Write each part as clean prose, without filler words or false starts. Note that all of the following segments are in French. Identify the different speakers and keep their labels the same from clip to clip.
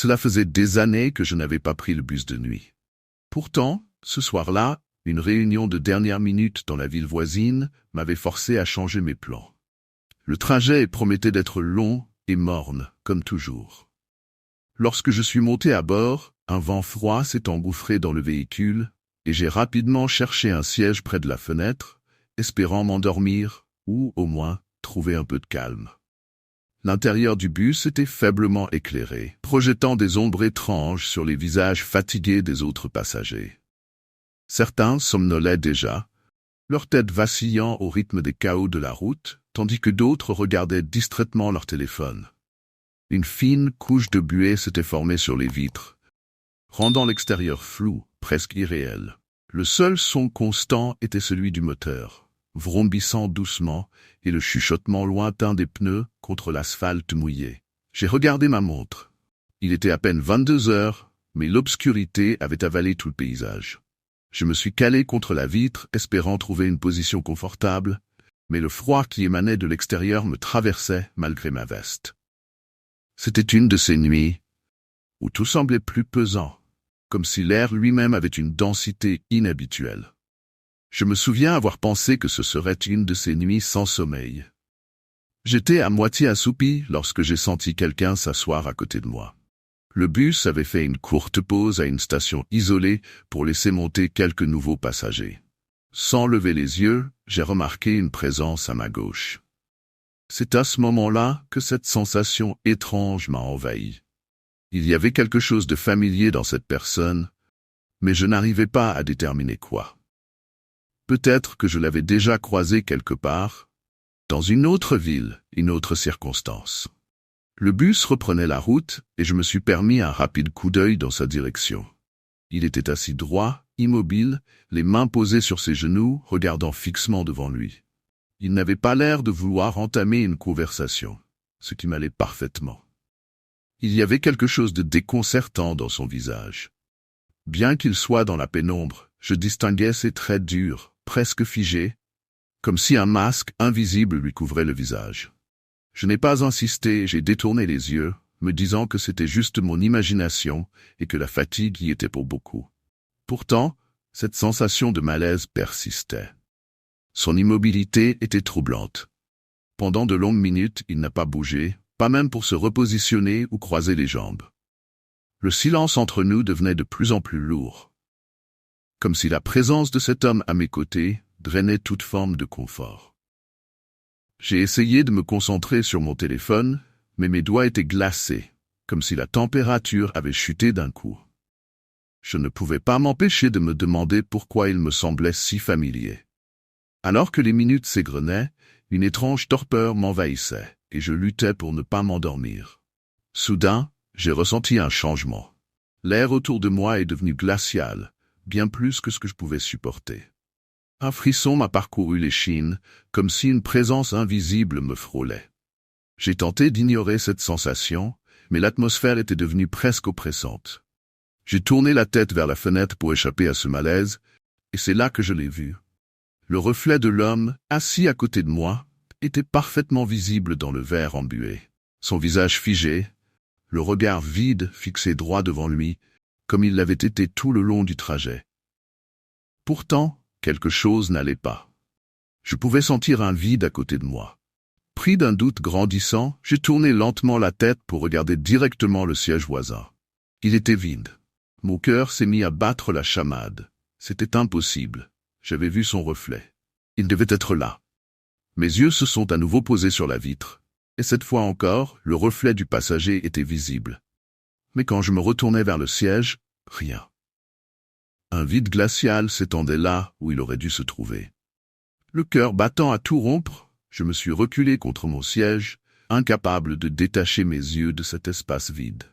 Speaker 1: Cela faisait des années que je n'avais pas pris le bus de nuit. Pourtant, ce soir-là, une réunion de dernière minute dans la ville voisine m'avait forcé à changer mes plans. Le trajet promettait d'être long et morne, comme toujours. Lorsque je suis monté à bord, un vent froid s'est engouffré dans le véhicule et j'ai rapidement cherché un siège près de la fenêtre, espérant m'endormir ou, au moins, trouver un peu de calme. L'intérieur du bus était faiblement éclairé, projetant des ombres étranges sur les visages fatigués des autres passagers. Certains somnolaient déjà, leur tête vacillant au rythme des chaos de la route, tandis que d'autres regardaient distraitement leur téléphone. Une fine couche de buée s'était formée sur les vitres, rendant l'extérieur flou, presque irréel. Le seul son constant était celui du moteur, vrombissant doucement, et le chuchotement lointain des pneus contre l'asphalte mouillé. J'ai regardé ma montre. Il était à peine 22 heures, mais l'obscurité avait avalé tout le paysage. Je me suis calé contre la vitre, espérant trouver une position confortable, mais le froid qui émanait de l'extérieur me traversait malgré ma veste. C'était une de ces nuits où tout semblait plus pesant, comme si l'air lui-même avait une densité inhabituelle. Je me souviens avoir pensé que ce serait une de ces nuits sans sommeil. J'étais à moitié assoupi lorsque j'ai senti quelqu'un s'asseoir à côté de moi. Le bus avait fait une courte pause à une station isolée pour laisser monter quelques nouveaux passagers. Sans lever les yeux, j'ai remarqué une présence à ma gauche. C'est à ce moment-là que cette sensation étrange m'a envahi. Il y avait quelque chose de familier dans cette personne, mais je n'arrivais pas à déterminer quoi. Peut-être que je l'avais déjà croisé quelque part, dans une autre ville, une autre circonstance. Le bus reprenait la route et je me suis permis un rapide coup d'œil dans sa direction. Il était assis droit, immobile, les mains posées sur ses genoux, regardant fixement devant lui. Il n'avait pas l'air de vouloir entamer une conversation, ce qui m'allait parfaitement. Il y avait quelque chose de déconcertant dans son visage. Bien qu'il soit dans la pénombre, je distinguais ses traits durs, presque figés, comme si un masque invisible lui couvrait le visage. Je n'ai pas insisté, j'ai détourné les yeux, me disant que c'était juste mon imagination et que la fatigue y était pour beaucoup. Pourtant, cette sensation de malaise persistait. Son immobilité était troublante. Pendant de longues minutes, il n'a pas bougé, pas même pour se repositionner ou croiser les jambes. Le silence entre nous devenait de plus en plus lourd, comme si la présence de cet homme à mes côtés drainait toute forme de confort. J'ai essayé de me concentrer sur mon téléphone, mais mes doigts étaient glacés, comme si la température avait chuté d'un coup. Je ne pouvais pas m'empêcher de me demander pourquoi il me semblait si familier. Alors que les minutes s'égrenaient, une étrange torpeur m'envahissait, et je luttais pour ne pas m'endormir. Soudain, j'ai ressenti un changement. L'air autour de moi est devenu glacial, bien plus que ce que je pouvais supporter. Un frisson m'a parcouru l'échine, comme si une présence invisible me frôlait. J'ai tenté d'ignorer cette sensation, mais l'atmosphère était devenue presque oppressante. J'ai tourné la tête vers la fenêtre pour échapper à ce malaise, et c'est là que je l'ai vu. Le reflet de l'homme, assis à côté de moi, était parfaitement visible dans le verre embué. Son visage figé, le regard vide fixé droit devant lui, comme il l'avait été tout le long du trajet. Pourtant, quelque chose n'allait pas. Je pouvais sentir un vide à côté de moi. Pris d'un doute grandissant, j'ai tourné lentement la tête pour regarder directement le siège voisin. Il était vide. Mon cœur s'est mis à battre la chamade. C'était impossible. J'avais vu son reflet. Il devait être là. Mes yeux se sont à nouveau posés sur la vitre, et cette fois encore, le reflet du passager était visible. Mais quand je me retournai vers le siège, rien. Un vide glacial s'étendait là où il aurait dû se trouver. Le cœur battant à tout rompre, je me suis reculé contre mon siège, incapable de détacher mes yeux de cet espace vide.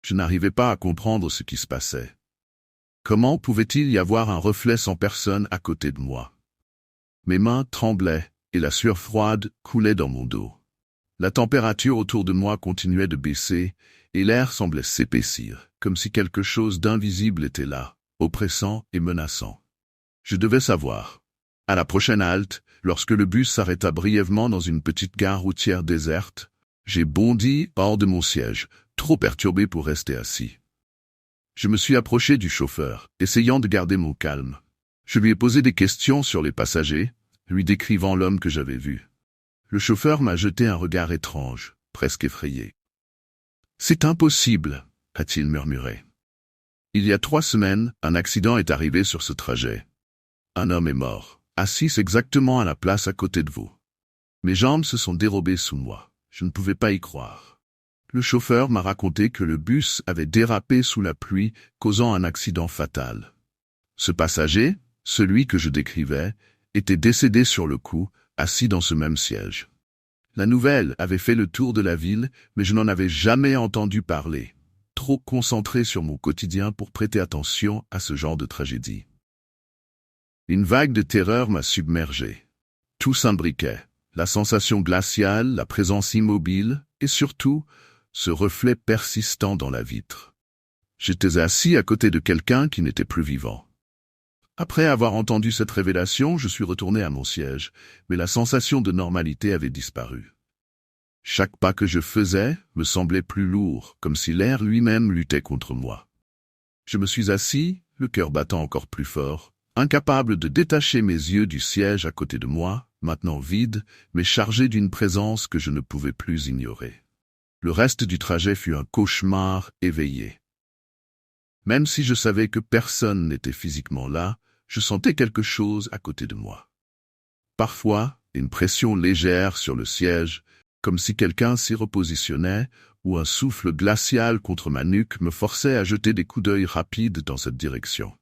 Speaker 1: Je n'arrivais pas à comprendre ce qui se passait. Comment pouvait-il y avoir un reflet sans personne à côté de moi? Mes mains tremblaient et la sueur froide coulait dans mon dos. La température autour de moi continuait de baisser et l'air semblait s'épaissir, comme si quelque chose d'invisible était là, oppressant et menaçant. Je devais savoir. À la prochaine halte, lorsque le bus s'arrêta brièvement dans une petite gare routière déserte, j'ai bondi hors de mon siège, trop perturbé pour rester assis. Je me suis approché du chauffeur, essayant de garder mon calme. Je lui ai posé des questions sur les passagers, lui décrivant l'homme que j'avais vu. Le chauffeur m'a jeté un regard étrange, presque effrayé. « C'est impossible », a-t-il murmuré. « Il y a 3 semaines, un accident est arrivé sur ce trajet. Un homme est mort, assis exactement à la place à côté de vous. Mes jambes se sont dérobées sous moi. Je ne pouvais pas y croire. Le chauffeur m'a raconté que le bus avait dérapé sous la pluie, causant un accident fatal. Ce passager, celui que je décrivais, était décédé sur le coup, assis dans ce même siège. La nouvelle avait fait le tour de la ville, mais je n'en avais jamais entendu parler, trop concentré sur mon quotidien pour prêter attention à ce genre de tragédie. Une vague de terreur m'a submergé. Tout s'imbriquait, la sensation glaciale, la présence immobile, et surtout, ce reflet persistant dans la vitre. J'étais assis à côté de quelqu'un qui n'était plus vivant. Après avoir entendu cette révélation, je suis retourné à mon siège, mais la sensation de normalité avait disparu. Chaque pas que je faisais me semblait plus lourd, comme si l'air lui-même luttait contre moi. Je me suis assis, le cœur battant encore plus fort, incapable de détacher mes yeux du siège à côté de moi, maintenant vide, mais chargé d'une présence que je ne pouvais plus ignorer. Le reste du trajet fut un cauchemar éveillé. Même si je savais que personne n'était physiquement là, je sentais quelque chose à côté de moi. Parfois, une pression légère sur le siège, comme si quelqu'un s'y repositionnait, ou un souffle glacial contre ma nuque me forçait à jeter des coups d'œil rapides dans cette direction.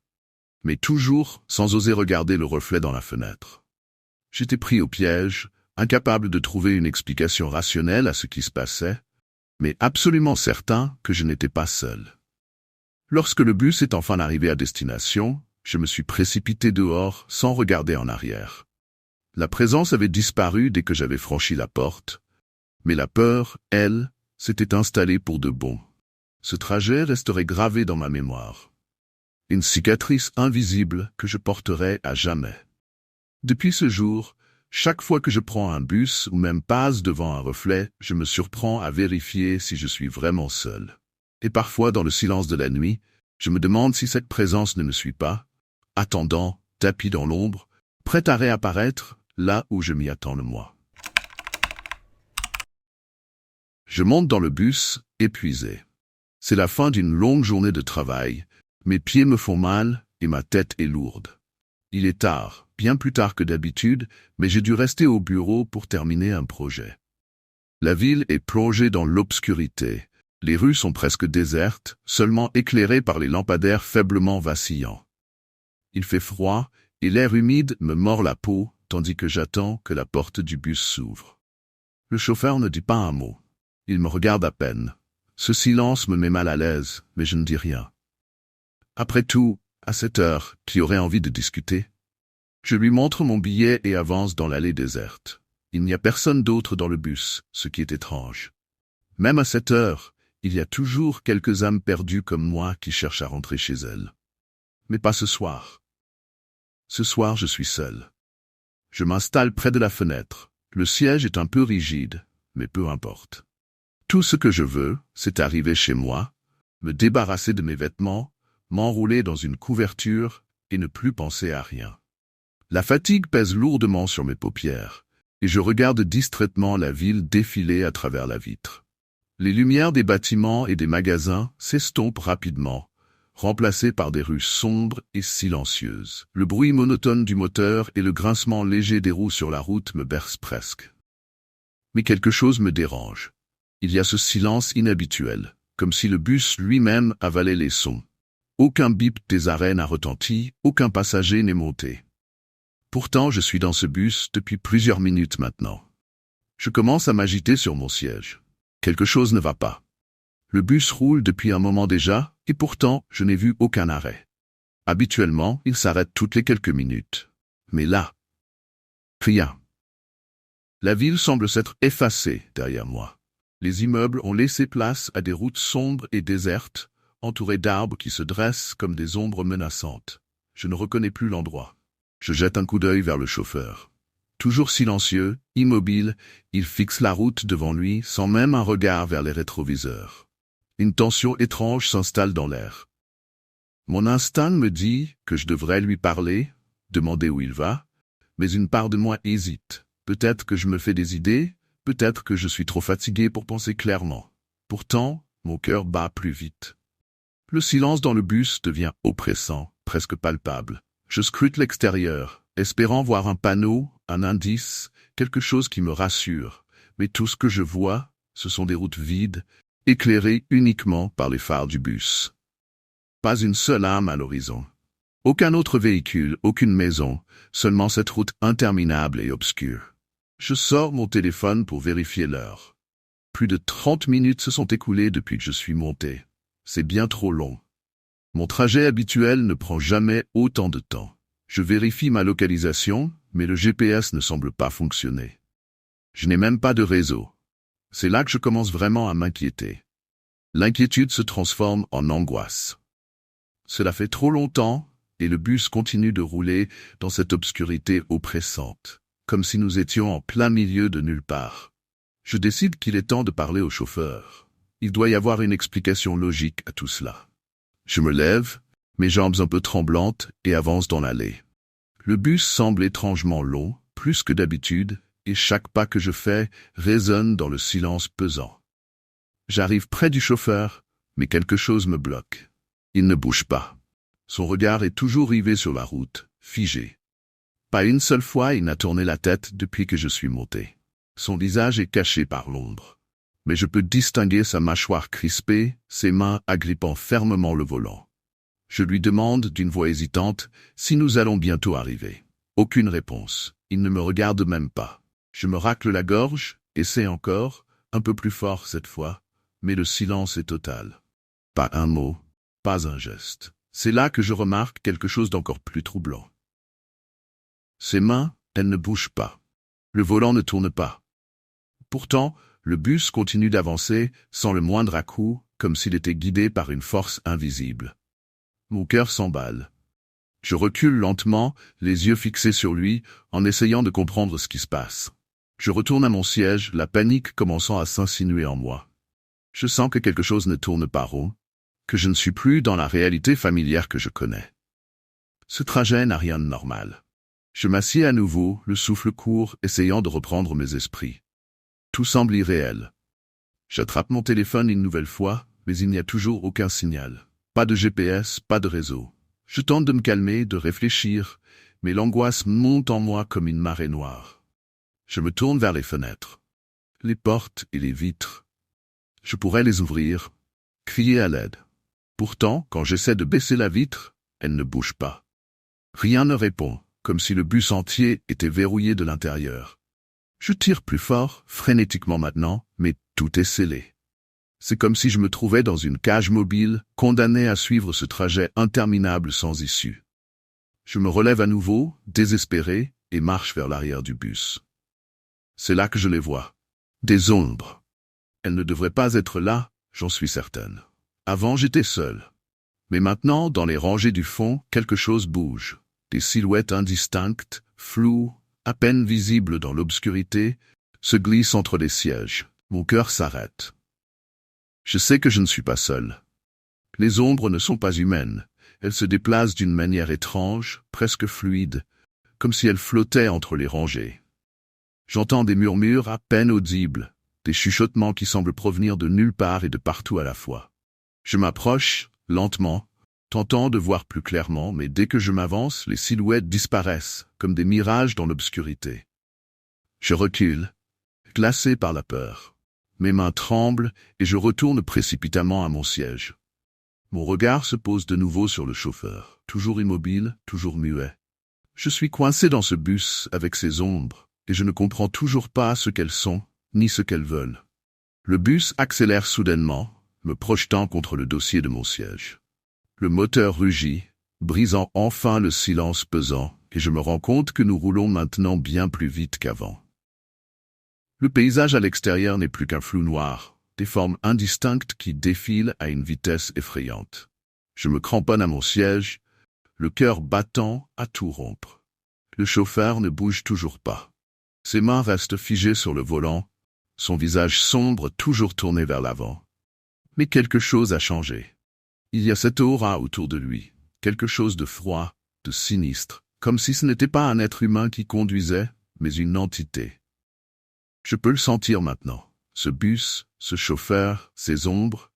Speaker 1: Mais toujours sans oser regarder le reflet dans la fenêtre. J'étais pris au piège, incapable de trouver une explication rationnelle à ce qui se passait, mais absolument certain que je n'étais pas seul. Lorsque le bus est enfin arrivé à destination, je me suis précipité dehors sans regarder en arrière. La présence avait disparu dès que j'avais franchi la porte, mais la peur, elle, s'était installée pour de bon. Ce trajet resterait gravé dans ma mémoire. Une cicatrice invisible que je porterai à jamais. Depuis ce jour, chaque fois que je prends un bus ou même passe devant un reflet, je me surprends à vérifier si je suis vraiment seul. Et parfois, dans le silence de la nuit, je me demande si cette présence ne me suit pas, attendant, tapis dans l'ombre, prêt à réapparaître là où je m'y attends le moins. Je monte dans le bus, épuisé. C'est la fin d'une longue journée de travail, mes pieds me font mal et ma tête est lourde. Il est tard, bien plus tard que d'habitude, mais j'ai dû rester au bureau pour terminer un projet. La ville est plongée dans l'obscurité. Les rues sont presque désertes, seulement éclairées par les lampadaires faiblement vacillants. Il fait froid et l'air humide me mord la peau, tandis que j'attends que la porte du bus s'ouvre. Le chauffeur ne dit pas un mot. Il me regarde à peine. Ce silence me met mal à l'aise, mais je ne dis rien. Après tout, à cette heure, qui aurait envie de discuter? Je lui montre mon billet et avance dans l'allée déserte. Il n'y a personne d'autre dans le bus, ce qui est étrange. Même à cette heure, il y a toujours quelques âmes perdues comme moi qui cherchent à rentrer chez elles. Mais pas ce soir. Ce soir, je suis seul. Je m'installe près de la fenêtre. Le siège est un peu rigide, mais peu importe. Tout ce que je veux, c'est arriver chez moi, me débarrasser de mes vêtements, m'enrouler dans une couverture et ne plus penser à rien. La fatigue pèse lourdement sur mes paupières, et je regarde distraitement la ville défiler à travers la vitre. Les lumières des bâtiments et des magasins s'estompent rapidement, remplacées par des rues sombres et silencieuses. Le bruit monotone du moteur et le grincement léger des roues sur la route me bercent presque. Mais quelque chose me dérange. Il y a ce silence inhabituel, comme si le bus lui-même avalait les sons. Aucun bip des arrêts n'a retenti, aucun passager n'est monté. Pourtant, je suis dans ce bus depuis plusieurs minutes maintenant. Je commence à m'agiter sur mon siège. Quelque chose ne va pas. Le bus roule depuis un moment déjà, et pourtant, je n'ai vu aucun arrêt. Habituellement, il s'arrête toutes les quelques minutes. Mais là, rien. La ville semble s'être effacée derrière moi. Les immeubles ont laissé place à des routes sombres et désertes, entourées d'arbres qui se dressent comme des ombres menaçantes. Je ne reconnais plus l'endroit. Je jette un coup d'œil vers le chauffeur. Toujours silencieux, immobile, il fixe la route devant lui sans même un regard vers les rétroviseurs. Une tension étrange s'installe dans l'air. Mon instinct me dit que je devrais lui parler, demander où il va, mais une part de moi hésite. Peut-être que je me fais des idées, peut-être que je suis trop fatigué pour penser clairement. Pourtant, mon cœur bat plus vite. Le silence dans le bus devient oppressant, presque palpable. Je scrute l'extérieur, espérant voir un panneau, un indice, quelque chose qui me rassure. Mais tout ce que je vois, ce sont des routes vides, éclairées uniquement par les phares du bus. Pas une seule âme à l'horizon. Aucun autre véhicule, aucune maison, seulement cette route interminable et obscure. Je sors mon téléphone pour vérifier l'heure. Plus de 30 minutes se sont écoulées depuis que je suis monté. C'est bien trop long. Mon trajet habituel ne prend jamais autant de temps. Je vérifie ma localisation, mais le GPS ne semble pas fonctionner. Je n'ai même pas de réseau. C'est là que je commence vraiment à m'inquiéter. L'inquiétude se transforme en angoisse. Cela fait trop longtemps, et le bus continue de rouler dans cette obscurité oppressante, comme si nous étions en plein milieu de nulle part. Je décide qu'il est temps de parler au chauffeur. Il doit y avoir une explication logique à tout cela. Je me lève, mes jambes un peu tremblantes, et avance dans l'allée. Le bus semble étrangement long, plus que d'habitude, et chaque pas que je fais résonne dans le silence pesant. J'arrive près du chauffeur, mais quelque chose me bloque. Il ne bouge pas. Son regard est toujours rivé sur la route, figé. Pas une seule fois il n'a tourné la tête depuis que je suis monté. Son visage est caché par l'ombre. Mais je peux distinguer sa mâchoire crispée, ses mains agrippant fermement le volant. Je lui demande d'une voix hésitante si nous allons bientôt arriver. Aucune réponse. Il ne me regarde même pas. Je me racle la gorge, essaie encore, un peu plus fort cette fois, mais le silence est total. Pas un mot, pas un geste. C'est là que je remarque quelque chose d'encore plus troublant. Ses mains, elles ne bougent pas. Le volant ne tourne pas. Pourtant, le bus continue d'avancer sans le moindre à-coup, comme s'il était guidé par une force invisible. Mon cœur s'emballe. Je recule lentement, les yeux fixés sur lui, en essayant de comprendre ce qui se passe. Je retourne à mon siège, la panique commençant à s'insinuer en moi. Je sens que quelque chose ne tourne pas rond, que je ne suis plus dans la réalité familière que je connais. Ce trajet n'a rien de normal. Je m'assieds à nouveau, le souffle court, essayant de reprendre mes esprits. Tout semble irréel. J'attrape mon téléphone une nouvelle fois, mais il n'y a toujours aucun signal. Pas de GPS, pas de réseau. Je tente de me calmer, de réfléchir, mais l'angoisse monte en moi comme une marée noire. Je me tourne vers les fenêtres, les portes et les vitres. Je pourrais les ouvrir, crier à l'aide. Pourtant, quand j'essaie de baisser la vitre, elle ne bouge pas. Rien ne répond, comme si le bus entier était verrouillé de l'intérieur. Je tire plus fort, frénétiquement maintenant, mais tout est scellé. C'est comme si je me trouvais dans une cage mobile, condamné à suivre ce trajet interminable sans issue. Je me relève à nouveau, désespéré, et marche vers l'arrière du bus. C'est là que je les vois. Des ombres. Elles ne devraient pas être là, j'en suis certaine. Avant, j'étais seul. Mais maintenant, dans les rangées du fond, quelque chose bouge. Des silhouettes indistinctes, floues, à peine visibles dans l'obscurité, se glissent entre les sièges. Mon cœur s'arrête. Je sais que je ne suis pas seul. Les ombres ne sont pas humaines. Elles se déplacent d'une manière étrange, presque fluide, comme si elles flottaient entre les rangées. J'entends des murmures à peine audibles, des chuchotements qui semblent provenir de nulle part et de partout à la fois. Je m'approche, lentement, tentant de voir plus clairement, mais dès que je m'avance, les silhouettes disparaissent, comme des mirages dans l'obscurité. Je recule, glacé par la peur. Mes mains tremblent et je retourne précipitamment à mon siège. Mon regard se pose de nouveau sur le chauffeur, toujours immobile, toujours muet. Je suis coincé dans ce bus avec ces ombres, et je ne comprends toujours pas ce qu'elles sont, ni ce qu'elles veulent. Le bus accélère soudainement, me projetant contre le dossier de mon siège. Le moteur rugit, brisant enfin le silence pesant, et je me rends compte que nous roulons maintenant bien plus vite qu'avant. Le paysage à l'extérieur n'est plus qu'un flou noir, des formes indistinctes qui défilent à une vitesse effrayante. Je me cramponne à mon siège, le cœur battant à tout rompre. Le chauffeur ne bouge toujours pas. Ses mains restent figées sur le volant, son visage sombre toujours tourné vers l'avant. Mais quelque chose a changé. Il y a cette aura autour de lui, quelque chose de froid, de sinistre, comme si ce n'était pas un être humain qui conduisait, mais une entité. Je peux le sentir maintenant, ce bus, ce chauffeur, ces ombres.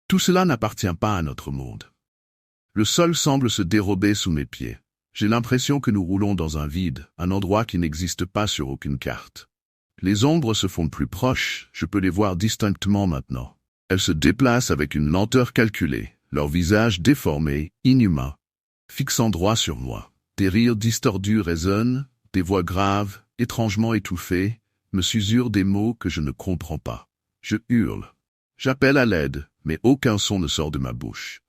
Speaker 1: Tout cela n'appartient pas à notre monde. Le sol semble se dérober sous mes pieds. J'ai l'impression que nous roulons dans un vide, un endroit qui n'existe pas sur aucune carte. Les ombres se font plus proches, je peux les voir distinctement maintenant. Elles se déplacent avec une lenteur calculée, leur visage déformé, inhumain, fixant droit sur moi. Des rires distordus résonnent, des voix graves, étrangement étouffées, me susurrent des mots que je ne comprends pas. Je hurle. J'appelle à l'aide, mais aucun son ne sort de ma bouche.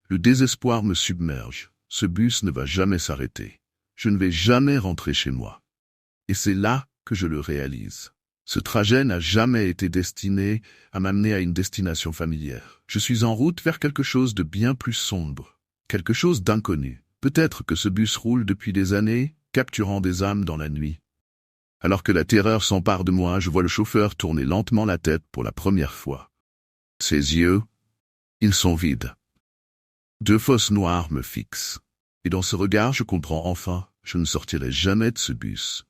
Speaker 1: Le désespoir me submerge. Ce bus ne va jamais s'arrêter. Je ne vais jamais rentrer chez moi. Et c'est là que je le réalise. Ce trajet n'a jamais été destiné à m'amener à une destination familière. Je suis en route vers quelque chose de bien plus sombre, quelque chose d'inconnu. Peut-être que ce bus roule depuis des années, capturant des âmes dans la nuit. Alors que la terreur s'empare de moi, je vois le chauffeur tourner lentement la tête pour la première fois. Ses yeux, ils sont vides. Deux fosses noires me fixent. Et dans ce regard, je comprends enfin, je ne sortirai jamais de ce bus.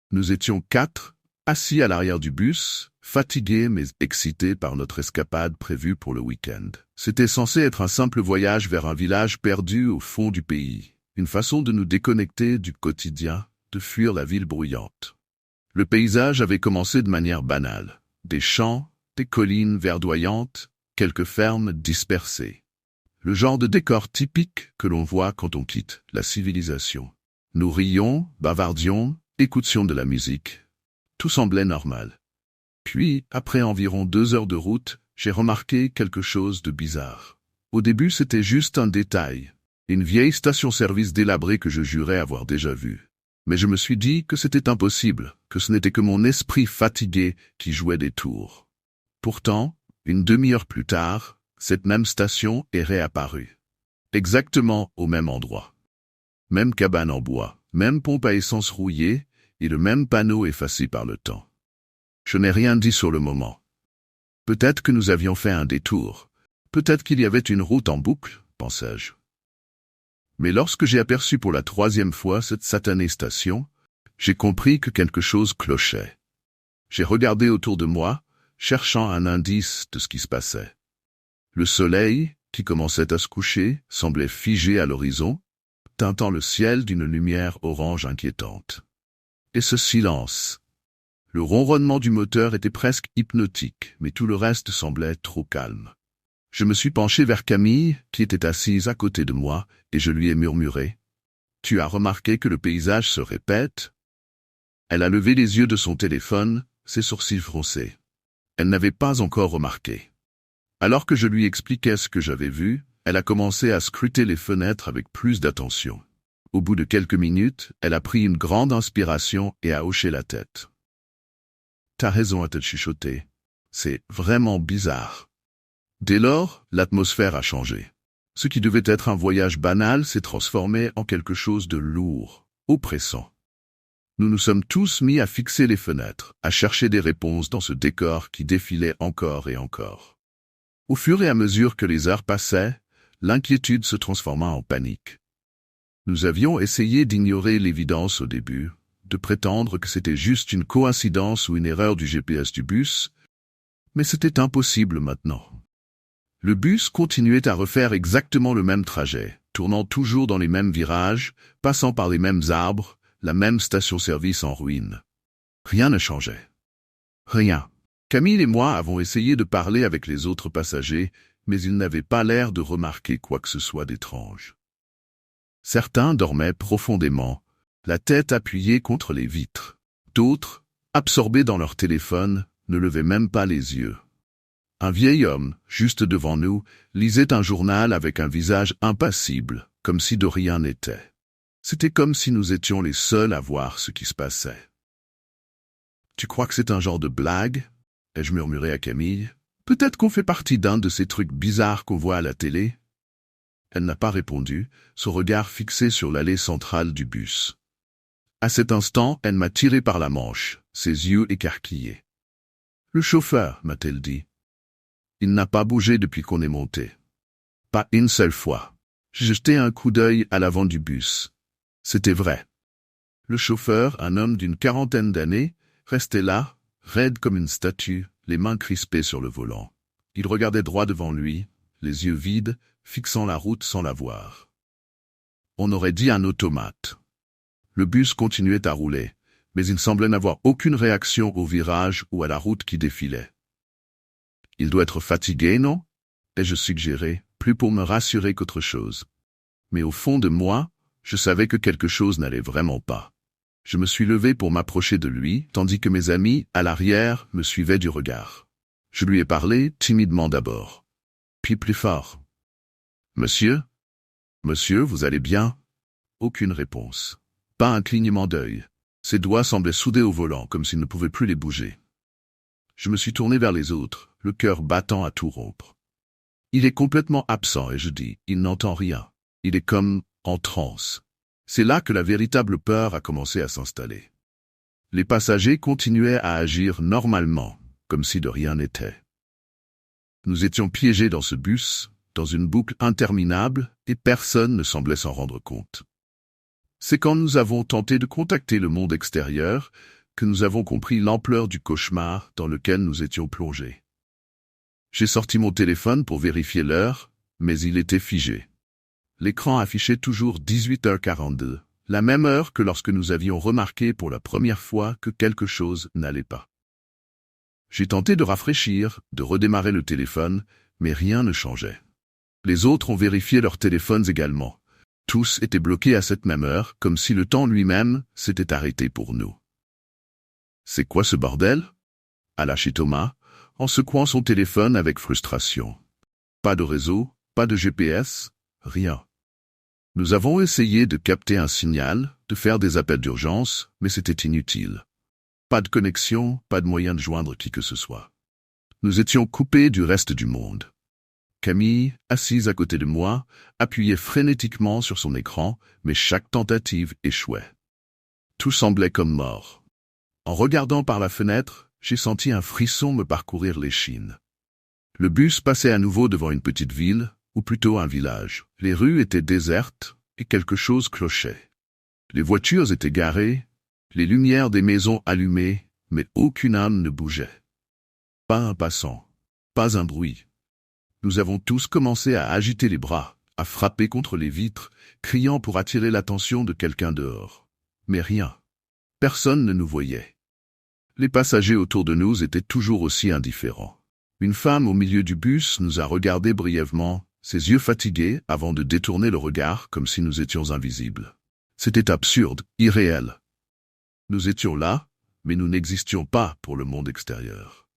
Speaker 1: Nous étions 4, assis à l'arrière du bus, fatigués mais excités par notre escapade prévue pour le week-end. C'était censé être un simple voyage vers un village perdu au fond du pays, une façon de nous déconnecter du quotidien, de fuir la ville bruyante. Le paysage avait commencé de manière banale. Des champs, des collines verdoyantes, quelques fermes dispersées. Le genre de décor typique que l'on voit quand on quitte la civilisation. Nous rions, bavardions, écoutions de la musique. Tout semblait normal. Puis, après environ 2 heures de route, j'ai remarqué quelque chose de bizarre. Au début, c'était juste un détail, une vieille station-service délabrée que je jurais avoir déjà vue. Mais je me suis dit que c'était impossible, que ce n'était que mon esprit fatigué qui jouait des tours. Pourtant, une demi-heure plus tard, cette même station est réapparue. Exactement au même endroit. Même cabane en bois, même pompe à essence rouillée et le même panneau effacé par le temps. Je n'ai rien dit sur le moment. Peut-être que nous avions fait un détour. Peut-être qu'il y avait une route en boucle, pensais-je. Mais lorsque j'ai aperçu pour la 3e fois cette satanée station, j'ai compris que quelque chose clochait. J'ai regardé autour de moi, cherchant un indice de ce qui se passait. Le soleil, qui commençait à se coucher, semblait figé à l'horizon, teintant le ciel d'une lumière orange inquiétante. Et ce silence. Le ronronnement du moteur était presque hypnotique, mais tout le reste semblait trop calme. Je me suis penché vers Camille, qui était assise à côté de moi, et je lui ai murmuré. « Tu as remarqué que le paysage se répète ?» Elle a levé les yeux de son téléphone, ses sourcils froncés. Elle n'avait pas encore remarqué. Alors que je lui expliquais ce que j'avais vu, elle a commencé à scruter les fenêtres avec plus d'attention. Au bout de quelques minutes, elle a pris une grande inspiration et a hoché la tête. « T'as raison, a-t-elle chuchoté. C'est vraiment bizarre. » Dès lors, l'atmosphère a changé. Ce qui devait être un voyage banal s'est transformé en quelque chose de lourd, oppressant. Nous nous sommes tous mis à fixer les fenêtres, à chercher des réponses dans ce décor qui défilait encore et encore. Au fur et à mesure que les heures passaient, l'inquiétude se transforma en panique. Nous avions essayé d'ignorer l'évidence au début, de prétendre que c'était juste une coïncidence ou une erreur du GPS du bus, mais c'était impossible maintenant. Le bus continuait à refaire exactement le même trajet, tournant toujours dans les mêmes virages, passant par les mêmes arbres, la même station-service en ruine. Rien ne changeait. Rien. Camille et moi avons essayé de parler avec les autres passagers, mais ils n'avaient pas l'air de remarquer quoi que ce soit d'étrange. Certains dormaient profondément, la tête appuyée contre les vitres. D'autres, absorbés dans leur téléphone, ne levaient même pas les yeux. Un vieil homme, juste devant nous, lisait un journal avec un visage impassible, comme si de rien n'était. C'était comme si nous étions les seuls à voir ce qui se passait. « Tu crois que c'est un genre de blague ?» ai-je murmuré à Camille. « Peut-être qu'on fait partie d'un de ces trucs bizarres qu'on voit à la télé ?» Elle n'a pas répondu, son regard fixé sur l'allée centrale du bus. À cet instant, elle m'a tiré par la manche, ses yeux écarquillés. Le chauffeur, m'a-t-elle dit. Il n'a pas bougé depuis qu'on est monté. Pas une seule fois. J'ai jeté un coup d'œil à l'avant du bus. C'était vrai. Le chauffeur, un homme d'une quarantaine d'années, restait là, raide comme une statue, les mains crispées sur le volant. Il regardait droit devant lui, les yeux vides, fixant la route sans la voir. On aurait dit un automate. Le bus continuait à rouler, mais il semblait n'avoir aucune réaction au virage ou à la route qui défilait. Il doit être fatigué, non? Ai-je suggéré, plus pour me rassurer qu'autre chose. Mais au fond de moi, je savais que quelque chose n'allait vraiment pas. Je me suis levé pour m'approcher de lui, tandis que mes amis, à l'arrière, me suivaient du regard. Je lui ai parlé timidement d'abord, puis plus fort. « Monsieur? Monsieur, vous allez bien ?» Aucune réponse. Pas un clignement d'œil. Ses doigts semblaient soudés au volant, comme s'il ne pouvait plus les bouger. Je me suis tourné vers les autres, le cœur battant à tout rompre. Il est complètement absent, et je dis, il n'entend rien. Il est comme en transe. C'est là que la véritable peur a commencé à s'installer. Les passagers continuaient à agir normalement, comme si de rien n'était. Nous étions piégés dans ce bus, dans une boucle interminable, et personne ne semblait s'en rendre compte. C'est quand nous avons tenté de contacter le monde extérieur que nous avons compris l'ampleur du cauchemar dans lequel nous étions plongés. J'ai sorti mon téléphone pour vérifier l'heure, mais il était figé. L'écran affichait toujours 18h42, la même heure que lorsque nous avions remarqué pour la première fois que quelque chose n'allait pas. J'ai tenté de rafraîchir, de redémarrer le téléphone, mais rien ne changeait. Les autres ont vérifié leurs téléphones également. Tous étaient bloqués à cette même heure, comme si le temps lui-même s'était arrêté pour nous. « C'est quoi ce bordel ?» a lâché Thomas, en secouant son téléphone avec frustration. Pas de réseau, pas de GPS, rien. Nous avons essayé de capter un signal, de faire des appels d'urgence, mais c'était inutile. Pas de connexion, pas de moyen de joindre qui que ce soit. Nous étions coupés du reste du monde. Camille, assise à côté de moi, appuyait frénétiquement sur son écran, mais chaque tentative échouait. Tout semblait comme mort. En regardant par la fenêtre, j'ai senti un frisson me parcourir l'échine. Le bus passait à nouveau devant une petite ville, ou plutôt un village. Les rues étaient désertes et quelque chose clochait. Les voitures étaient garées, les lumières des maisons allumées, mais aucune âme ne bougeait. Pas un passant, pas un bruit. Nous avons tous commencé à agiter les bras, à frapper contre les vitres, criant pour attirer l'attention de quelqu'un dehors. Mais rien. Personne ne nous voyait. Les passagers autour de nous étaient toujours aussi indifférents. Une femme au milieu du bus nous a regardés brièvement, ses yeux fatigués, avant de détourner le regard comme si nous étions invisibles. C'était absurde, irréel. Nous étions là, mais nous n'existions pas pour le monde extérieur.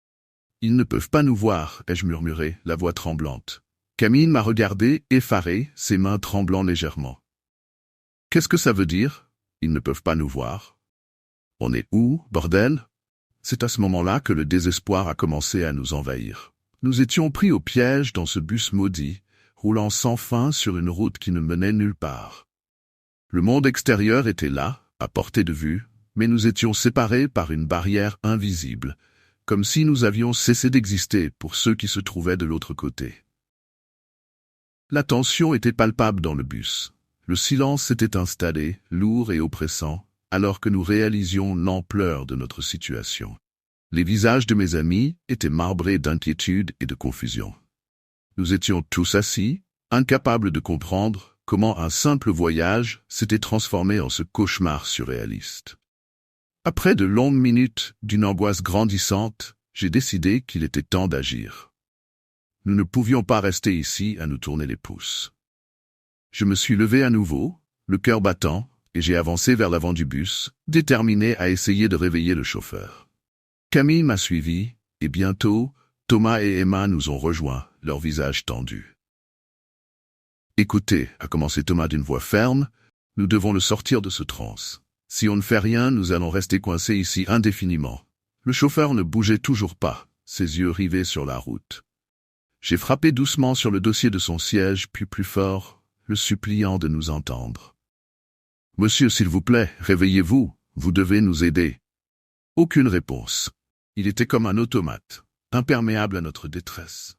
Speaker 1: « Ils ne peuvent pas nous voir », ai-je murmuré, la voix tremblante. Camille m'a regardé, effarée, ses mains tremblant légèrement. « Qu'est-ce que ça veut dire ? Ils ne peuvent pas nous voir. On est où, bordel ?» C'est à ce moment-là que le désespoir a commencé à nous envahir. Nous étions pris au piège dans ce bus maudit, roulant sans fin sur une route qui ne menait nulle part. Le monde extérieur était là, à portée de vue, mais nous étions séparés par une barrière invisible, comme si nous avions cessé d'exister pour ceux qui se trouvaient de l'autre côté. La tension était palpable dans le bus. Le silence s'était installé, lourd et oppressant, alors que nous réalisions l'ampleur de notre situation. Les visages de mes amis étaient marbrés d'inquiétude et de confusion. Nous étions tous assis, incapables de comprendre comment un simple voyage s'était transformé en ce cauchemar surréaliste. Après de longues minutes d'une angoisse grandissante, j'ai décidé qu'il était temps d'agir. Nous ne pouvions pas rester ici à nous tourner les pouces. Je me suis levé à nouveau, le cœur battant, et j'ai avancé vers l'avant du bus, déterminé à essayer de réveiller le chauffeur. Camille m'a suivi, et bientôt, Thomas et Emma nous ont rejoints, leurs visages tendus. « Écoutez » a commencé Thomas d'une voix ferme, « nous devons le sortir de ce transe. Si on ne fait rien, nous allons rester coincés ici indéfiniment. » Le chauffeur ne bougeait toujours pas, ses yeux rivés sur la route. J'ai frappé doucement sur le dossier de son siège, puis plus fort, le suppliant de nous entendre. « Monsieur, s'il vous plaît, réveillez-vous, vous devez nous aider. » Aucune réponse. Il était comme un automate, imperméable à notre détresse.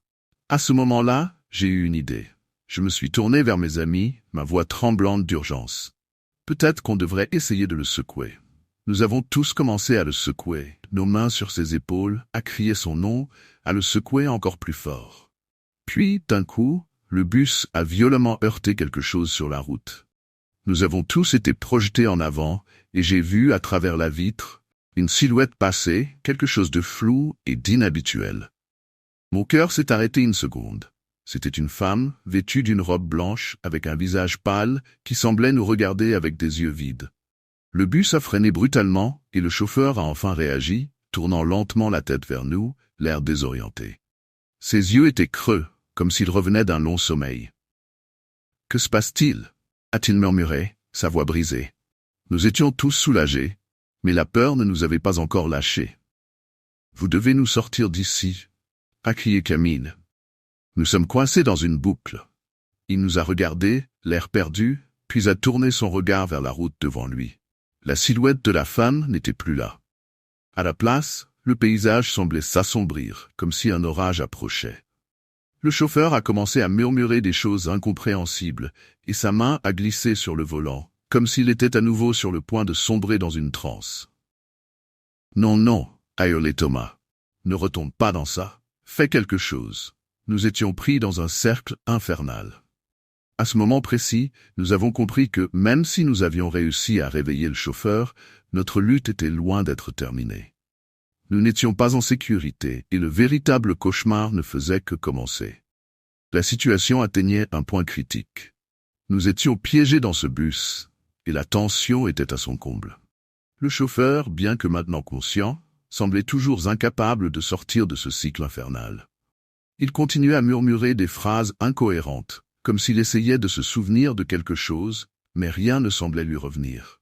Speaker 1: À ce moment-là, j'ai eu une idée. Je me suis tourné vers mes amis, ma voix tremblante d'urgence. Peut-être qu'on devrait essayer de le secouer. Nous avons tous commencé à le secouer, nos mains sur ses épaules, à crier son nom, à le secouer encore plus fort. Puis, d'un coup, le bus a violemment heurté quelque chose sur la route. Nous avons tous été projetés en avant, et j'ai vu, à travers la vitre, une silhouette passer, quelque chose de flou et d'inhabituel. Mon cœur s'est arrêté une seconde. C'était une femme, vêtue d'une robe blanche, avec un visage pâle, qui semblait nous regarder avec des yeux vides. Le bus a freiné brutalement, et le chauffeur a enfin réagi, tournant lentement la tête vers nous, l'air désorienté. Ses yeux étaient creux, comme s'il revenait d'un long sommeil. « Que se passe-t-il » a-t-il murmuré, sa voix brisée. Nous étions tous soulagés, mais la peur ne nous avait pas encore lâchés. « Vous devez nous sortir d'ici » a crié Camille. Nous sommes coincés dans une boucle. Il nous a regardés, l'air perdu, puis a tourné son regard vers la route devant lui. La silhouette de la femme n'était plus là. À la place, le paysage semblait s'assombrir, comme si un orage approchait. Le chauffeur a commencé à murmurer des choses incompréhensibles, et sa main a glissé sur le volant, comme s'il était à nouveau sur le point de sombrer dans une transe. « Non, non » a hurlé Thomas. « Ne retombe pas dans ça. Fais quelque chose. » Nous étions pris dans un cercle infernal. À ce moment précis, nous avons compris que, même si nous avions réussi à réveiller le chauffeur, notre lutte était loin d'être terminée. Nous n'étions pas en sécurité et le véritable cauchemar ne faisait que commencer. La situation atteignait un point critique. Nous étions piégés dans ce bus et la tension était à son comble. Le chauffeur, bien que maintenant conscient, semblait toujours incapable de sortir de ce cycle infernal. Il continuait à murmurer des phrases incohérentes, comme s'il essayait de se souvenir de quelque chose, mais rien ne semblait lui revenir.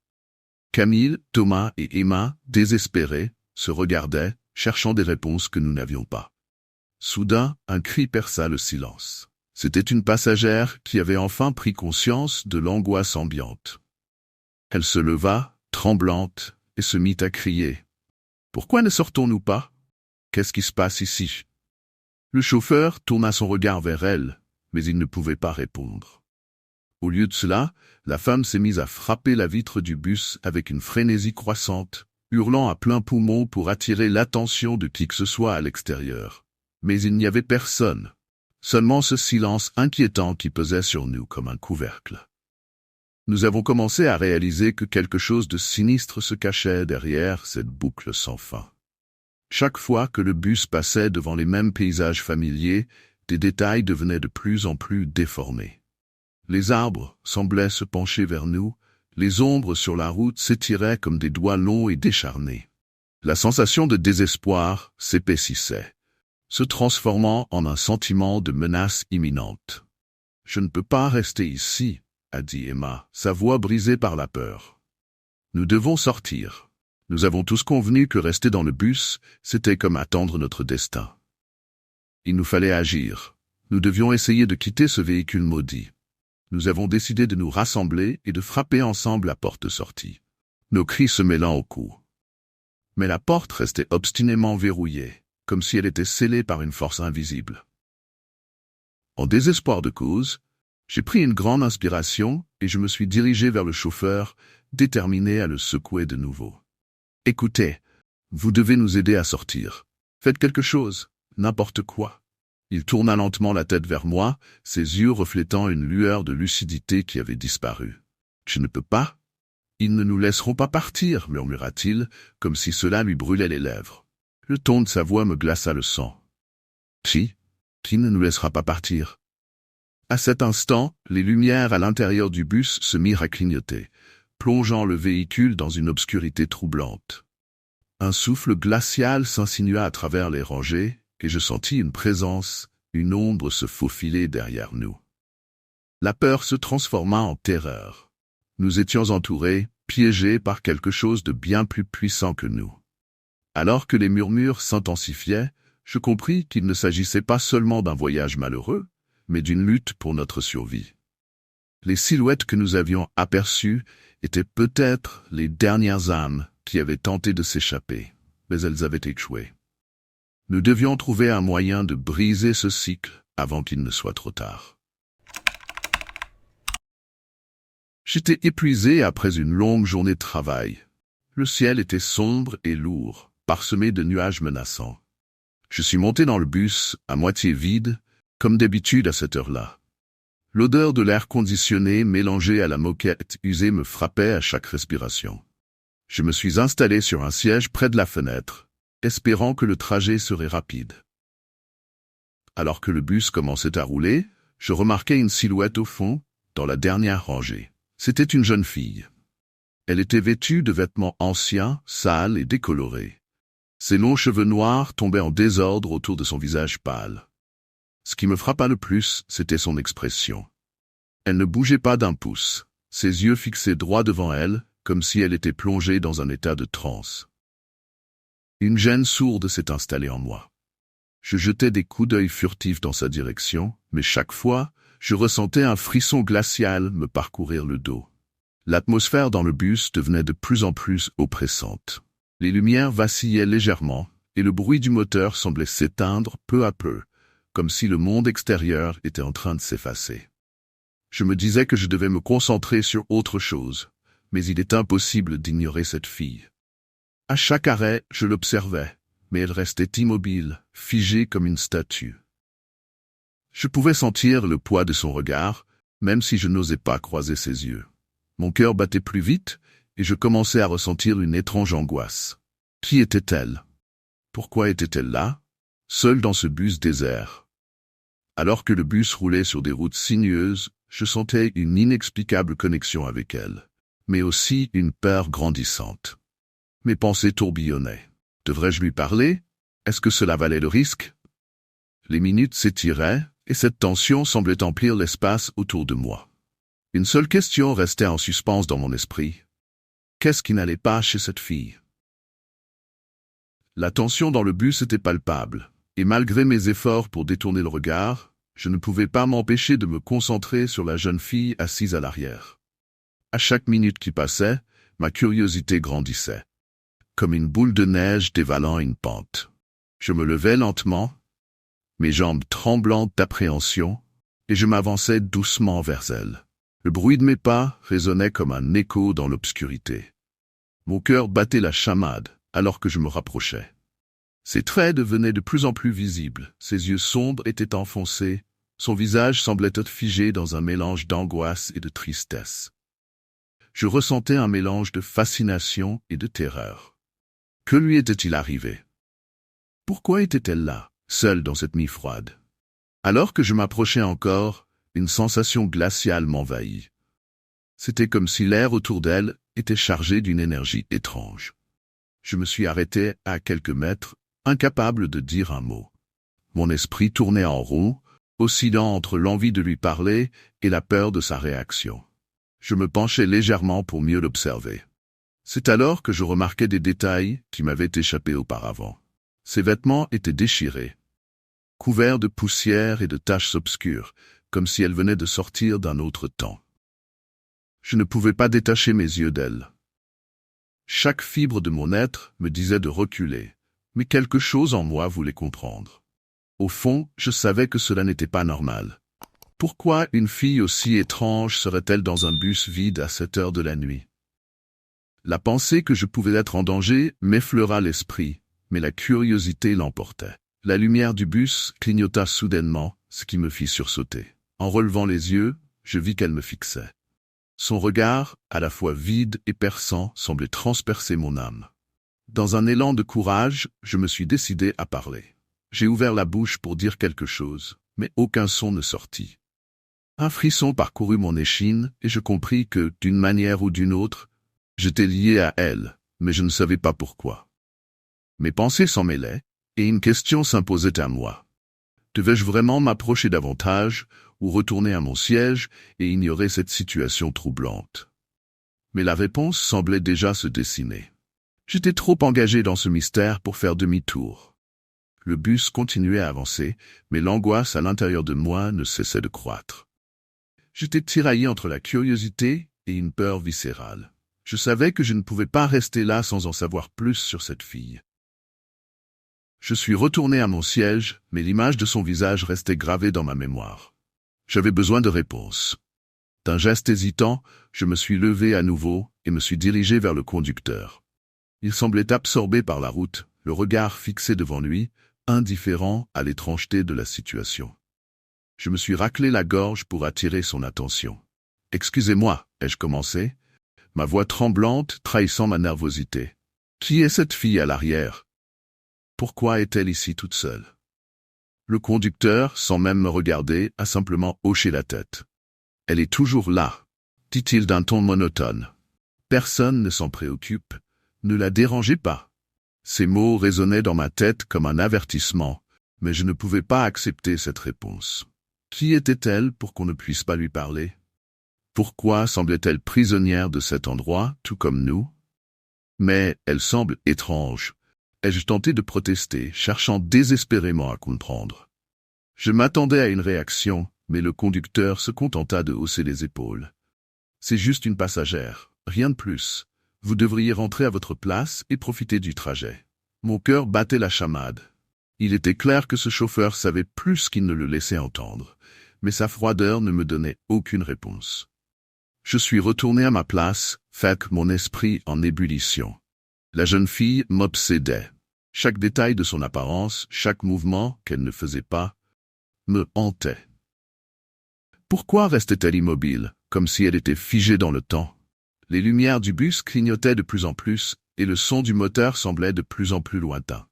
Speaker 1: Camille, Thomas et Emma, désespérés, se regardaient, cherchant des réponses que nous n'avions pas. Soudain, un cri perça le silence. C'était une passagère qui avait enfin pris conscience de l'angoisse ambiante. Elle se leva, tremblante, et se mit à crier. « Pourquoi ne sortons-nous pas? Qu'est-ce qui se passe ici ?» Le chauffeur tourna son regard vers elle, mais il ne pouvait pas répondre. Au lieu de cela, la femme s'est mise à frapper la vitre du bus avec une frénésie croissante, hurlant à plein poumon pour attirer l'attention de qui que ce soit à l'extérieur. Mais il n'y avait personne, seulement ce silence inquiétant qui pesait sur nous comme un couvercle. Nous avons commencé à réaliser que quelque chose de sinistre se cachait derrière cette boucle sans fin. Chaque fois que le bus passait devant les mêmes paysages familiers, des détails devenaient de plus en plus déformés. Les arbres semblaient se pencher vers nous, les ombres sur la route s'étiraient comme des doigts longs et décharnés. La sensation de désespoir s'épaississait, se transformant en un sentiment de menace imminente. « Je ne peux pas rester ici », a dit Emma, sa voix brisée par la peur. « Nous devons sortir. » Nous avons tous convenu que rester dans le bus, c'était comme attendre notre destin. Il nous fallait agir. Nous devions essayer de quitter ce véhicule maudit. Nous avons décidé de nous rassembler et de frapper ensemble la porte de sortie, nos cris se mêlant au cou. Mais la porte restait obstinément verrouillée, comme si elle était scellée par une force invisible. En désespoir de cause, j'ai pris une grande inspiration et je me suis dirigé vers le chauffeur, déterminé à le secouer de nouveau. « Écoutez, vous devez nous aider à sortir. Faites quelque chose, n'importe quoi. » Il tourna lentement la tête vers moi, ses yeux reflétant une lueur de lucidité qui avait disparu. « Je ne peux pas. Ils ne nous laisseront pas partir, » murmura-t-il, comme si cela lui brûlait les lèvres. Le ton de sa voix me glaça le sang. « Qui ne nous laissera pas partir ?» À cet instant, les lumières à l'intérieur du bus se mirent à clignoter, plongeant le véhicule dans une obscurité troublante. Un souffle glacial s'insinua à travers les rangées, et je sentis une présence, une ombre se faufiler derrière nous. La peur se transforma en terreur. Nous étions entourés, piégés par quelque chose de bien plus puissant que nous. Alors que les murmures s'intensifiaient, je compris qu'il ne s'agissait pas seulement d'un voyage malheureux, mais d'une lutte pour notre survie. Les silhouettes que nous avions aperçues étaient peut-être les dernières âmes qui avaient tenté de s'échapper, mais elles avaient échoué. Nous devions trouver un moyen de briser ce cycle avant qu'il ne soit trop tard. J'étais épuisé après une longue journée de travail. Le ciel était sombre et lourd, parsemé de nuages menaçants. Je suis monté dans le bus, à moitié vide, comme d'habitude à cette heure-là. L'odeur de l'air conditionné mélangée à la moquette usée me frappait à chaque respiration. Je me suis installé sur un siège près de la fenêtre, espérant que le trajet serait rapide. Alors que le bus commençait à rouler, je remarquai une silhouette au fond, dans la dernière rangée. C'était une jeune fille. Elle était vêtue de vêtements anciens, sales et décolorés. Ses longs cheveux noirs tombaient en désordre autour de son visage pâle. Ce qui me frappa le plus, c'était son expression. Elle ne bougeait pas d'un pouce, ses yeux fixés droit devant elle, comme si elle était plongée dans un état de transe. Une gêne sourde s'est installée en moi. Je jetais des coups d'œil furtifs dans sa direction, mais chaque fois, je ressentais un frisson glacial me parcourir le dos. L'atmosphère dans le bus devenait de plus en plus oppressante. Les lumières vacillaient légèrement, et le bruit du moteur semblait s'éteindre peu à peu, comme si le monde extérieur était en train de s'effacer. Je me disais que je devais me concentrer sur autre chose, mais il est impossible d'ignorer cette fille. À chaque arrêt, je l'observais, mais elle restait immobile, figée comme une statue. Je pouvais sentir le poids de son regard, même si je n'osais pas croiser ses yeux. Mon cœur battait plus vite, et je commençais à ressentir une étrange angoisse. Qui était-elle? Pourquoi était-elle là, seule dans ce bus désert? Alors que le bus roulait sur des routes sinueuses, je sentais une inexplicable connexion avec elle, mais aussi une peur grandissante. Mes pensées tourbillonnaient. Devrais-je lui parler? Est-ce que cela valait le risque? Les minutes s'étiraient, et cette tension semblait emplir l'espace autour de moi. Une seule question restait en suspens dans mon esprit. Qu'est-ce qui n'allait pas chez cette fille? La tension dans le bus était palpable, et malgré mes efforts pour détourner le regard, je ne pouvais pas m'empêcher de me concentrer sur la jeune fille assise à l'arrière. À chaque minute qui passait, ma curiosité grandissait, comme une boule de neige dévalant une pente. Je me levais lentement, mes jambes tremblantes d'appréhension, et je m'avançais doucement vers elle. Le bruit de mes pas résonnait comme un écho dans l'obscurité. Mon cœur battait la chamade alors que je me rapprochais. Ses traits devenaient de plus en plus visibles, ses yeux sombres étaient enfoncés, son visage semblait être figé dans un mélange d'angoisse et de tristesse. Je ressentais un mélange de fascination et de terreur. Que lui était-il arrivé? Pourquoi était-elle là, seule dans cette nuit froide? Alors que je m'approchais encore, une sensation glaciale m'envahit. C'était comme si l'air autour d'elle était chargé d'une énergie étrange. Je me suis arrêté à quelques mètres, incapable de dire un mot. Mon esprit tournait en rond, oscillant entre l'envie de lui parler et la peur de sa réaction. Je me penchai légèrement pour mieux l'observer. C'est alors que je remarquai des détails qui m'avaient échappé auparavant. Ses vêtements étaient déchirés, couverts de poussière et de taches obscures, comme si elle venait de sortir d'un autre temps. Je ne pouvais pas détacher mes yeux d'elle. Chaque fibre de mon être me disait de reculer, mais quelque chose en moi voulait comprendre. Au fond, je savais que cela n'était pas normal. Pourquoi une fille aussi étrange serait-elle dans un bus vide à cette heure de la nuit? La pensée que je pouvais être en danger m'effleura l'esprit, mais la curiosité l'emportait. La lumière du bus clignota soudainement, ce qui me fit sursauter. En relevant les yeux, je vis qu'elle me fixait. Son regard, à la fois vide et perçant, semblait transpercer mon âme. Dans un élan de courage, je me suis décidé à parler. J'ai ouvert la bouche pour dire quelque chose, mais aucun son ne sortit. Un frisson parcourut mon échine et je compris que, d'une manière ou d'une autre, j'étais lié à elle, mais je ne savais pas pourquoi. Mes pensées s'en mêlaient, et une question s'imposait à moi. Devais-je vraiment m'approcher davantage ou retourner à mon siège et ignorer cette situation troublante? Mais la réponse semblait déjà se dessiner. J'étais trop engagé dans ce mystère pour faire demi-tour. Le bus continuait à avancer, mais l'angoisse à l'intérieur de moi ne cessait de croître. J'étais tiraillé entre la curiosité et une peur viscérale. Je savais que je ne pouvais pas rester là sans en savoir plus sur cette fille. Je suis retourné à mon siège, mais l'image de son visage restait gravée dans ma mémoire. J'avais besoin de réponses. D'un geste hésitant, je me suis levé à nouveau et me suis dirigé vers le conducteur. Il semblait absorbé par la route, le regard fixé devant lui, indifférent à l'étrangeté de la situation. Je me suis raclé la gorge pour attirer son attention. « Excusez-moi » ai-je commencé, ma voix tremblante trahissant ma nervosité. « Qui est cette fille à l'arrière? Pourquoi est-elle ici toute seule ?» Le conducteur, sans même me regarder, a simplement hoché la tête. « Elle est toujours là », dit-il d'un ton monotone. « Personne ne s'en préoccupe. Ne la dérangez pas. » Ces mots résonnaient dans ma tête comme un avertissement, mais je ne pouvais pas accepter cette réponse. Qui était-elle pour qu'on ne puisse pas lui parler? Pourquoi semblait-elle prisonnière de cet endroit, tout comme nous? Mais elle semble étrange. Ai-je tenté de protester, cherchant désespérément à comprendre. Je m'attendais à une réaction, mais le conducteur se contenta de hausser les épaules. « C'est juste une passagère, rien de plus. Vous devriez rentrer à votre place et profiter du trajet. » Mon cœur battait la chamade. Il était clair que ce chauffeur savait plus qu'il ne le laissait entendre, mais sa froideur ne me donnait aucune réponse. Je suis retourné à ma place, avec mon esprit en ébullition. La jeune fille m'obsédait. Chaque détail de son apparence, chaque mouvement qu'elle ne faisait pas, me hantait. Pourquoi restait-elle immobile, comme si elle était figée dans le temps? Les lumières du bus clignotaient de plus en plus, et le son du moteur semblait de plus en plus lointain.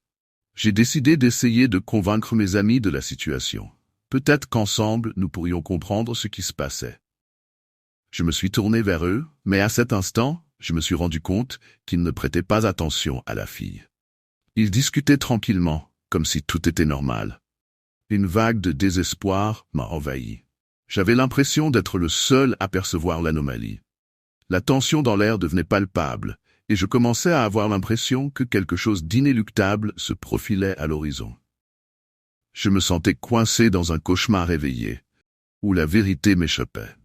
Speaker 1: J'ai décidé d'essayer de convaincre mes amis de la situation. Peut-être qu'ensemble, nous pourrions comprendre ce qui se passait. Je me suis tourné vers eux, mais à cet instant, je me suis rendu compte qu'ils ne prêtaient pas attention à la fille. Ils discutaient tranquillement, comme si tout était normal. Une vague de désespoir m'a envahi. J'avais l'impression d'être le seul à percevoir l'anomalie. La tension dans l'air devenait palpable, et je commençais à avoir l'impression que quelque chose d'inéluctable se profilait à l'horizon. Je me sentais coincé dans un cauchemar éveillé, où la vérité m'échappait,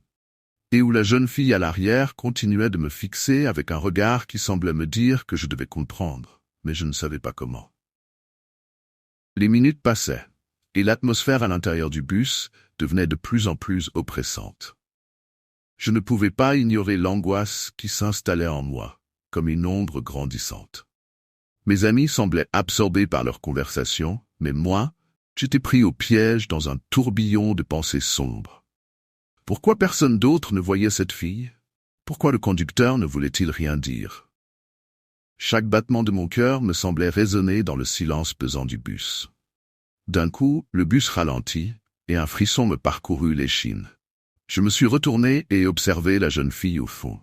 Speaker 1: et où la jeune fille à l'arrière continuait de me fixer avec un regard qui semblait me dire que je devais comprendre, mais je ne savais pas comment. Les minutes passaient, et l'atmosphère à l'intérieur du bus devenait de plus en plus oppressante. Je ne pouvais pas ignorer l'angoisse qui s'installait en moi, comme une ombre grandissante. Mes amis semblaient absorbés par leur conversation, mais moi, j'étais pris au piège dans un tourbillon de pensées sombres. Pourquoi personne d'autre ne voyait cette fille? Pourquoi le conducteur ne voulait-il rien dire? Chaque battement de mon cœur me semblait résonner dans le silence pesant du bus. D'un coup, le bus ralentit, et un frisson me parcourut l'échine. Je me suis retourné et observé la jeune fille au fond.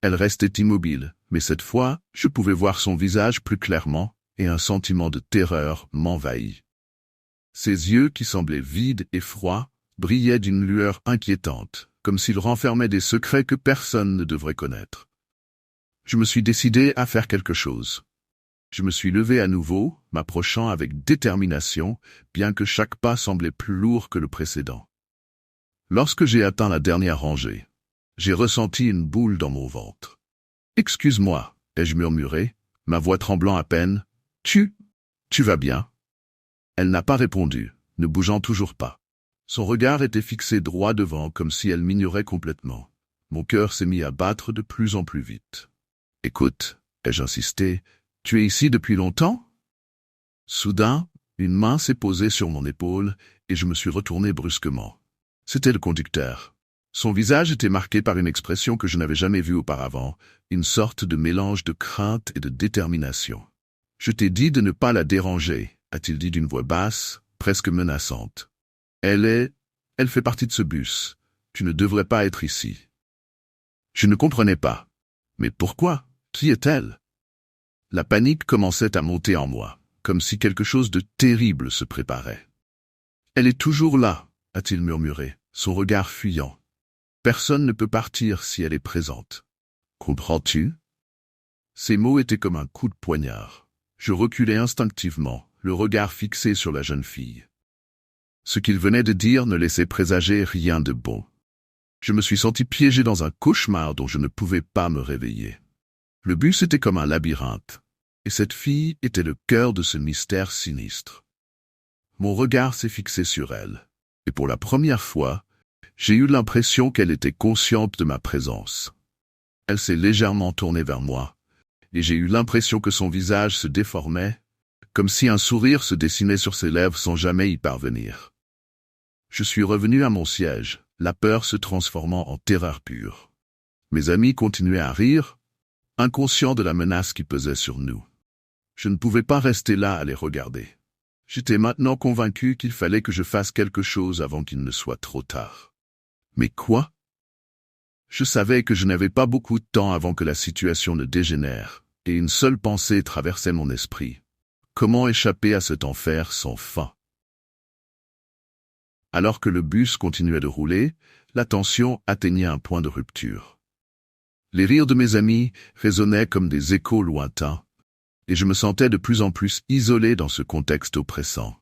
Speaker 1: Elle restait immobile, mais cette fois, je pouvais voir son visage plus clairement, et un sentiment de terreur m'envahit. Ses yeux, qui semblaient vides et froids, brillaient d'une lueur inquiétante, comme s'ils renfermaient des secrets que personne ne devrait connaître. Je me suis décidé à faire quelque chose. Je me suis levé à nouveau, m'approchant avec détermination, bien que chaque pas semblait plus lourd que le précédent. Lorsque j'ai atteint la dernière rangée, j'ai ressenti une boule dans mon ventre. « Excuse-moi » ai-je murmuré, ma voix tremblant à peine. « Tu vas bien ?» Elle n'a pas répondu, ne bougeant toujours pas. Son regard était fixé droit devant, comme si elle m'ignorait complètement. Mon cœur s'est mis à battre de plus en plus vite. « Écoute » ai-je insisté, « tu es ici depuis longtemps ?» Soudain, une main s'est posée sur mon épaule et je me suis retourné brusquement. C'était le conducteur. Son visage était marqué par une expression que je n'avais jamais vue auparavant, une sorte de mélange de crainte et de détermination. « Je t'ai dit de ne pas la déranger » a-t-il dit d'une voix basse, presque menaçante. « Elle fait partie de ce bus. Tu ne devrais pas être ici. » Je ne comprenais pas. Mais pourquoi? Qui est-elle? La panique commençait à monter en moi, comme si quelque chose de terrible se préparait. « Elle est toujours là » a-t-il murmuré, son regard fuyant. « Personne ne peut partir si elle est présente. Comprends-tu » Ces mots étaient comme un coup de poignard. Je reculai instinctivement, le regard fixé sur la jeune fille. Ce qu'il venait de dire ne laissait présager rien de bon. Je me suis senti piégé dans un cauchemar dont je ne pouvais pas me réveiller. Le bus était comme un labyrinthe. Et cette fille était le cœur de ce mystère sinistre. Mon regard s'est fixé sur elle, et pour la première fois, j'ai eu l'impression qu'elle était consciente de ma présence. Elle s'est légèrement tournée vers moi, et j'ai eu l'impression que son visage se déformait, comme si un sourire se dessinait sur ses lèvres sans jamais y parvenir. Je suis revenu à mon siège, la peur se transformant en terreur pure. Mes amis continuaient à rire, inconscients de la menace qui pesait sur nous. Je ne pouvais pas rester là à les regarder. J'étais maintenant convaincu qu'il fallait que je fasse quelque chose avant qu'il ne soit trop tard. Mais quoi? Je savais que je n'avais pas beaucoup de temps avant que la situation ne dégénère, et une seule pensée traversait mon esprit. Comment échapper à cet enfer sans fin? Alors que le bus continuait de rouler, la tension atteignait un point de rupture. Les rires de mes amis résonnaient comme des échos lointains, et je me sentais de plus en plus isolé dans ce contexte oppressant.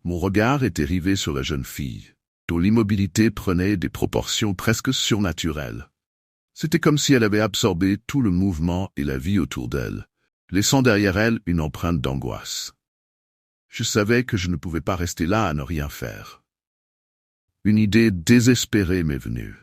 Speaker 1: Mon regard était rivé sur la jeune fille, dont l'immobilité prenait des proportions presque surnaturelles. C'était comme si elle avait absorbé tout le mouvement et la vie autour d'elle, laissant derrière elle une empreinte d'angoisse. Je savais que je ne pouvais pas rester là à ne rien faire. Une idée désespérée m'est venue.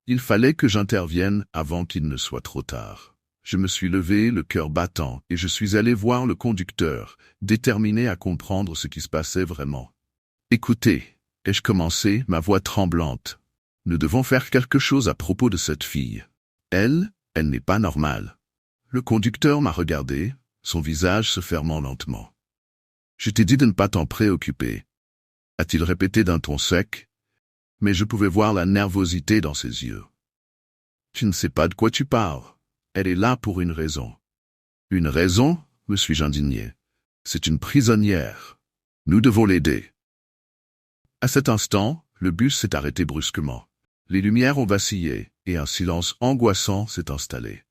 Speaker 1: Il fallait que j'intervienne avant qu'il ne soit trop tard. Je me suis levé, le cœur battant, et je suis allé voir le conducteur, déterminé à comprendre ce qui se passait vraiment. « Écoutez » ai-je commencé, ma voix tremblante. « Nous devons faire quelque chose à propos de cette fille. Elle n'est pas normale. » Le conducteur m'a regardé, son visage se fermant lentement. « Je t'ai dit de ne pas t'en préoccuper. » a-t-il répété d'un ton sec, mais je pouvais voir la nervosité dans ses yeux. « Tu ne sais pas de quoi tu parles. Elle est là pour une raison. »« Une raison ?» me suis-je indigné. « C'est une prisonnière. Nous devons l'aider. » À cet instant, le bus s'est arrêté brusquement. Les lumières ont vacillé, et un silence angoissant s'est installé.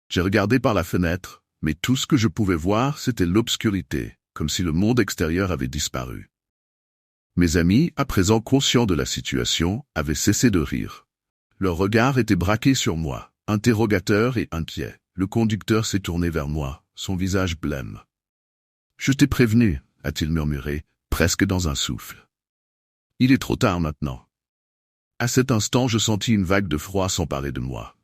Speaker 1: J'ai regardé par la fenêtre, mais tout ce que je pouvais voir, c'était l'obscurité, comme si le monde extérieur avait disparu. Mes amis, à présent conscients de la situation, avaient cessé de rire. Leur regard était braqué sur moi, interrogateur et inquiet. Le conducteur s'est tourné vers moi, son visage blême. « Je t'ai prévenu, » a-t-il murmuré, presque dans un souffle. « Il est trop tard maintenant. » À cet instant, je sentis une vague de froid s'emparer de moi.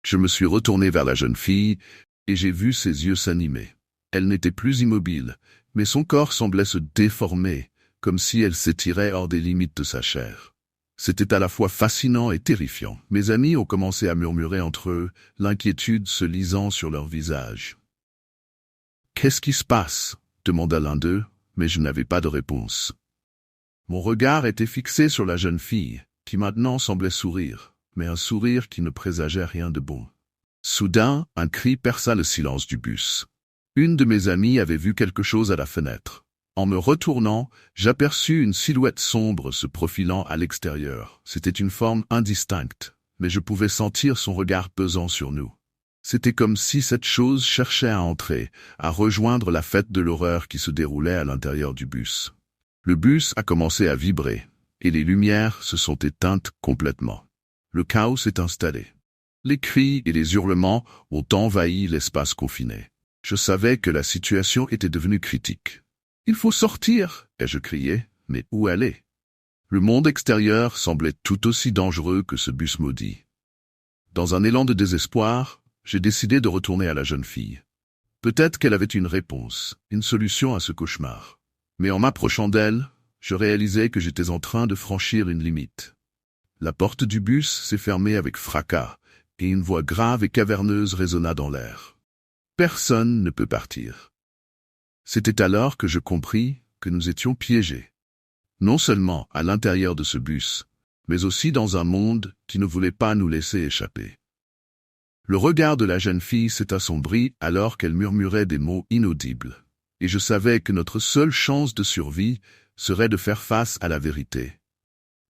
Speaker 1: Je me suis retourné vers la jeune fille, et j'ai vu ses yeux s'animer. Elle n'était plus immobile, mais son corps semblait se déformer, comme si elle s'étirait hors des limites de sa chair. C'était à la fois fascinant et terrifiant. Mes amis ont commencé à murmurer entre eux, l'inquiétude se lisant sur leurs visages. « Qu'est-ce qui se passe ?» demanda l'un d'eux, mais je n'avais pas de réponse. Mon regard était fixé sur la jeune fille, qui maintenant semblait sourire, mais un sourire qui ne présageait rien de bon. Soudain, un cri perça le silence du bus. Une de mes amies avait vu quelque chose à la fenêtre. En me retournant, j'aperçus une silhouette sombre se profilant à l'extérieur. C'était une forme indistincte, mais je pouvais sentir son regard pesant sur nous. C'était comme si cette chose cherchait à entrer, à rejoindre la fête de l'horreur qui se déroulait à l'intérieur du bus. Le bus a commencé à vibrer, et les lumières se sont éteintes complètement. Le chaos s'est installé. Les cris et les hurlements ont envahi l'espace confiné. Je savais que la situation était devenue critique. « Il faut sortir !» ai-je crié, mais où aller? Le monde extérieur semblait tout aussi dangereux que ce bus maudit. Dans un élan de désespoir, j'ai décidé de retourner à la jeune fille. Peut-être qu'elle avait une réponse, une solution à ce cauchemar. Mais en m'approchant d'elle, je réalisais que j'étais en train de franchir une limite. La porte du bus s'est fermée avec fracas, et une voix grave et caverneuse résonna dans l'air. « Personne ne peut partir. » C'était alors que je compris que nous étions piégés. Non seulement à l'intérieur de ce bus, mais aussi dans un monde qui ne voulait pas nous laisser échapper. Le regard de la jeune fille s'est assombri alors qu'elle murmurait des mots inaudibles. Et je savais que notre seule chance de survie serait de faire face à la vérité.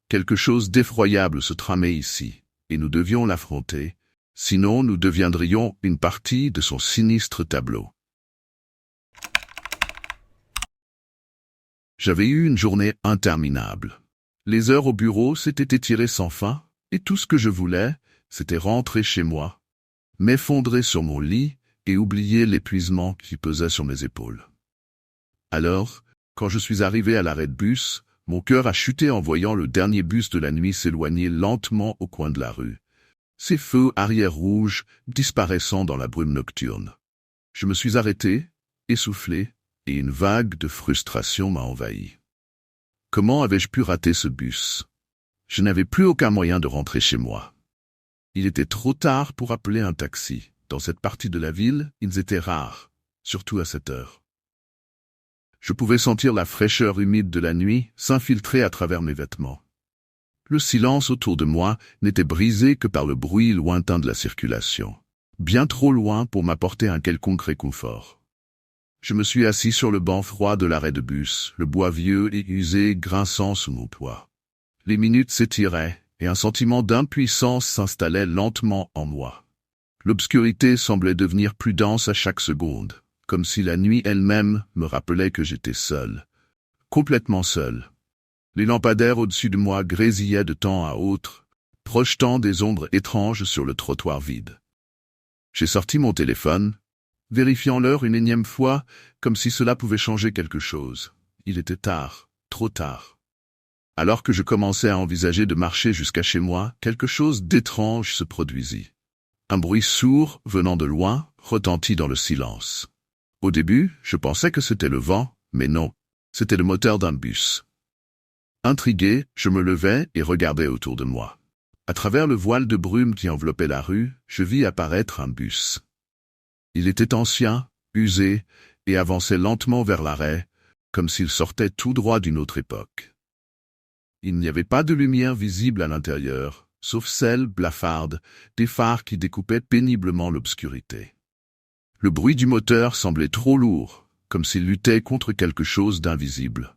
Speaker 1: Quelque chose d'effroyable se tramait ici, et nous devions l'affronter, sinon nous deviendrions une partie de son sinistre tableau. J'avais eu une journée interminable. Les heures au bureau s'étaient étirées sans fin, et tout ce que je voulais, c'était rentrer chez moi, m'effondrer sur mon lit et oublier l'épuisement qui pesait sur mes épaules. Alors, quand je suis arrivé à l'arrêt de bus, mon cœur a chuté en voyant le dernier bus de la nuit s'éloigner lentement au coin de la rue, ses feux arrière rouges disparaissant dans la brume nocturne. Je me suis arrêté, essoufflé, et une vague de frustration m'a envahi. Comment avais-je pu rater ce bus? Je n'avais plus aucun moyen de rentrer chez moi. Il était trop tard pour appeler un taxi. Dans cette partie de la ville, ils étaient rares, surtout à cette heure. Je pouvais sentir la fraîcheur humide de la nuit s'infiltrer à travers mes vêtements. Le silence autour de moi n'était brisé que par le bruit lointain de la circulation, bien trop loin pour m'apporter un quelconque réconfort. Je me suis assis sur le banc froid de l'arrêt de bus, le bois vieux et usé grinçant sous mon poids. Les minutes s'étiraient, et un sentiment d'impuissance s'installait lentement en moi. L'obscurité semblait devenir plus dense à chaque seconde, comme si la nuit elle-même me rappelait que j'étais seul, complètement seul. Les lampadaires au-dessus de moi grésillaient de temps à autre, projetant des ombres étranges sur le trottoir vide. J'ai sorti mon téléphone, vérifiant l'heure une énième fois, comme si cela pouvait changer quelque chose. Il était tard, trop tard. Alors que je commençais à envisager de marcher jusqu'à chez moi, quelque chose d'étrange se produisit. Un bruit sourd, venant de loin, retentit dans le silence. Au début, je pensais que c'était le vent, mais non, c'était le moteur d'un bus. Intrigué, je me levai et regardai autour de moi. À travers le voile de brume qui enveloppait la rue, je vis apparaître un bus. Il était ancien, usé, et avançait lentement vers l'arrêt, comme s'il sortait tout droit d'une autre époque. Il n'y avait pas de lumière visible à l'intérieur, sauf celle, blafarde, des phares qui découpaient péniblement l'obscurité. Le bruit du moteur semblait trop lourd, comme s'il luttait contre quelque chose d'invisible.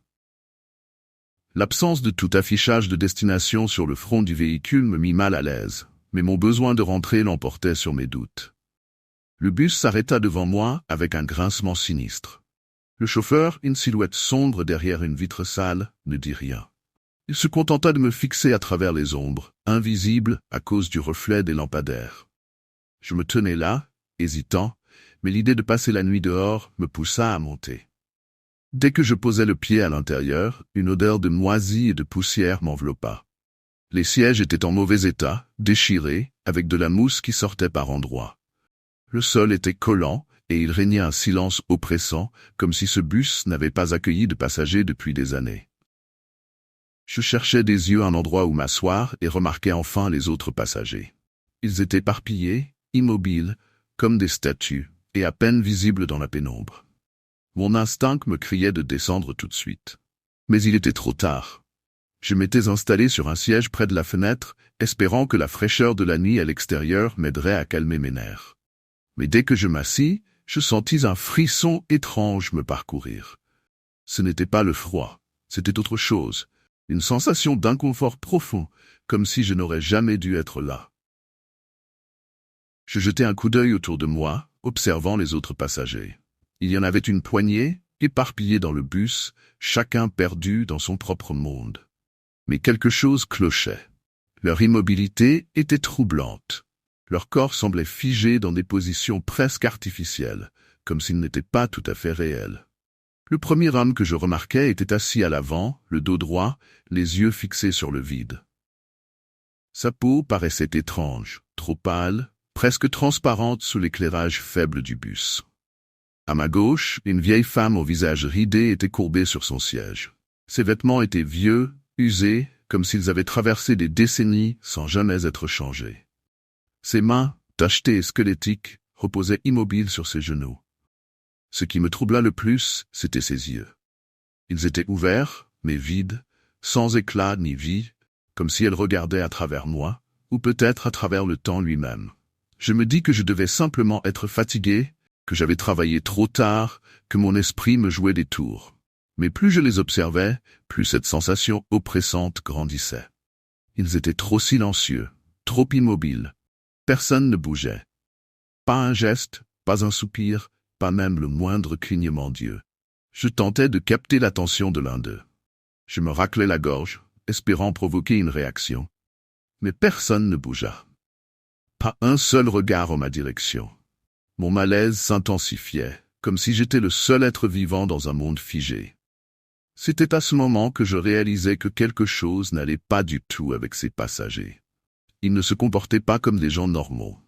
Speaker 1: L'absence de tout affichage de destination sur le front du véhicule me mit mal à l'aise, mais mon besoin de rentrer l'emportait sur mes doutes. Le bus s'arrêta devant moi avec un grincement sinistre. Le chauffeur, une silhouette sombre derrière une vitre sale, ne dit rien. Il se contenta de me fixer à travers les ombres, invisible à cause du reflet des lampadaires. Je me tenais là, hésitant, mais l'idée de passer la nuit dehors me poussa à monter. Dès que je posai le pied à l'intérieur, une odeur de moisie et de poussière m'enveloppa. Les sièges étaient en mauvais état, déchirés, avec de la mousse qui sortait par endroits. Le sol était collant, et il régnait un silence oppressant, comme si ce bus n'avait pas accueilli de passagers depuis des années. Je cherchais des yeux un endroit où m'asseoir et remarquai enfin les autres passagers. Ils étaient éparpillés, immobiles, comme des statues, et à peine visibles dans la pénombre. Mon instinct me criait de descendre tout de suite. Mais il était trop tard. Je m'étais installé sur un siège près de la fenêtre, espérant que la fraîcheur de la nuit à l'extérieur m'aiderait à calmer mes nerfs. Mais dès que je m'assis, je sentis un frisson étrange me parcourir. Ce n'était pas le froid, c'était autre chose, une sensation d'inconfort profond, comme si je n'aurais jamais dû être là. Je jetai un coup d'œil autour de moi, observant les autres passagers. Il y en avait une poignée, éparpillés dans le bus, chacun perdu dans son propre monde. Mais quelque chose clochait. Leur immobilité était troublante. Leur corps semblait figé dans des positions presque artificielles, comme s'ils n'étaient pas tout à fait réels. Le premier homme que je remarquai était assis à l'avant, le dos droit, les yeux fixés sur le vide. Sa peau paraissait étrange, trop pâle, presque transparente sous l'éclairage faible du bus. À ma gauche, une vieille femme au visage ridé était courbée sur son siège. Ses vêtements étaient vieux, usés, comme s'ils avaient traversé des décennies sans jamais être changés. Ses mains, tachetées et squelettiques, reposaient immobiles sur ses genoux. Ce qui me troubla le plus, c'étaient ses yeux. Ils étaient ouverts, mais vides, sans éclat ni vie, comme si elle regardait à travers moi, ou peut-être à travers le temps lui-même. Je me dis que je devais simplement être fatigué, que j'avais travaillé trop tard, que mon esprit me jouait des tours. Mais plus je les observais, plus cette sensation oppressante grandissait. Ils étaient trop silencieux, trop immobiles. Personne ne bougeait. Pas un geste, pas un soupir, pas même le moindre clignement d'yeux. Je tentais de capter l'attention de l'un d'eux. Je me raclai la gorge, espérant provoquer une réaction. Mais personne ne bougea. Pas un seul regard en ma direction. Mon malaise s'intensifiait, comme si j'étais le seul être vivant dans un monde figé. C'était à ce moment que je réalisais que quelque chose n'allait pas du tout avec ces passagers. Ils ne se comportaient pas comme des gens normaux.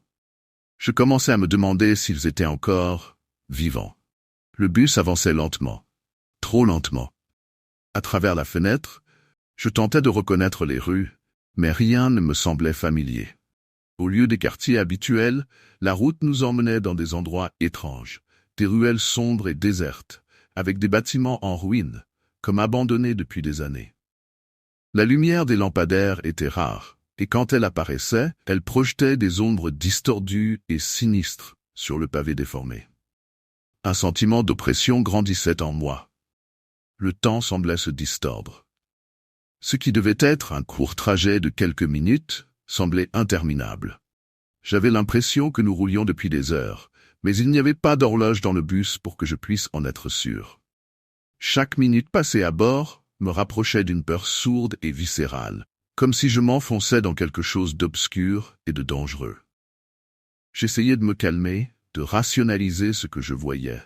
Speaker 1: Je commençais à me demander s'ils étaient encore vivants. Le bus avançait lentement, trop lentement. À travers la fenêtre, je tentais de reconnaître les rues, mais rien ne me semblait familier. Au lieu des quartiers habituels, la route nous emmenait dans des endroits étranges, des ruelles sombres et désertes, avec des bâtiments en ruine, comme abandonnés depuis des années. La lumière des lampadaires était rare, et quand elle apparaissait, elle projetait des ombres distordues et sinistres sur le pavé déformé. Un sentiment d'oppression grandissait en moi. Le temps semblait se distordre. Ce qui devait être un court trajet de quelques minutes semblait interminable. J'avais l'impression que nous roulions depuis des heures, mais il n'y avait pas d'horloge dans le bus pour que je puisse en être sûr. Chaque minute passée à bord me rapprochait d'une peur sourde et viscérale, comme si je m'enfonçais dans quelque chose d'obscur et de dangereux. J'essayais de me calmer, de rationaliser ce que je voyais.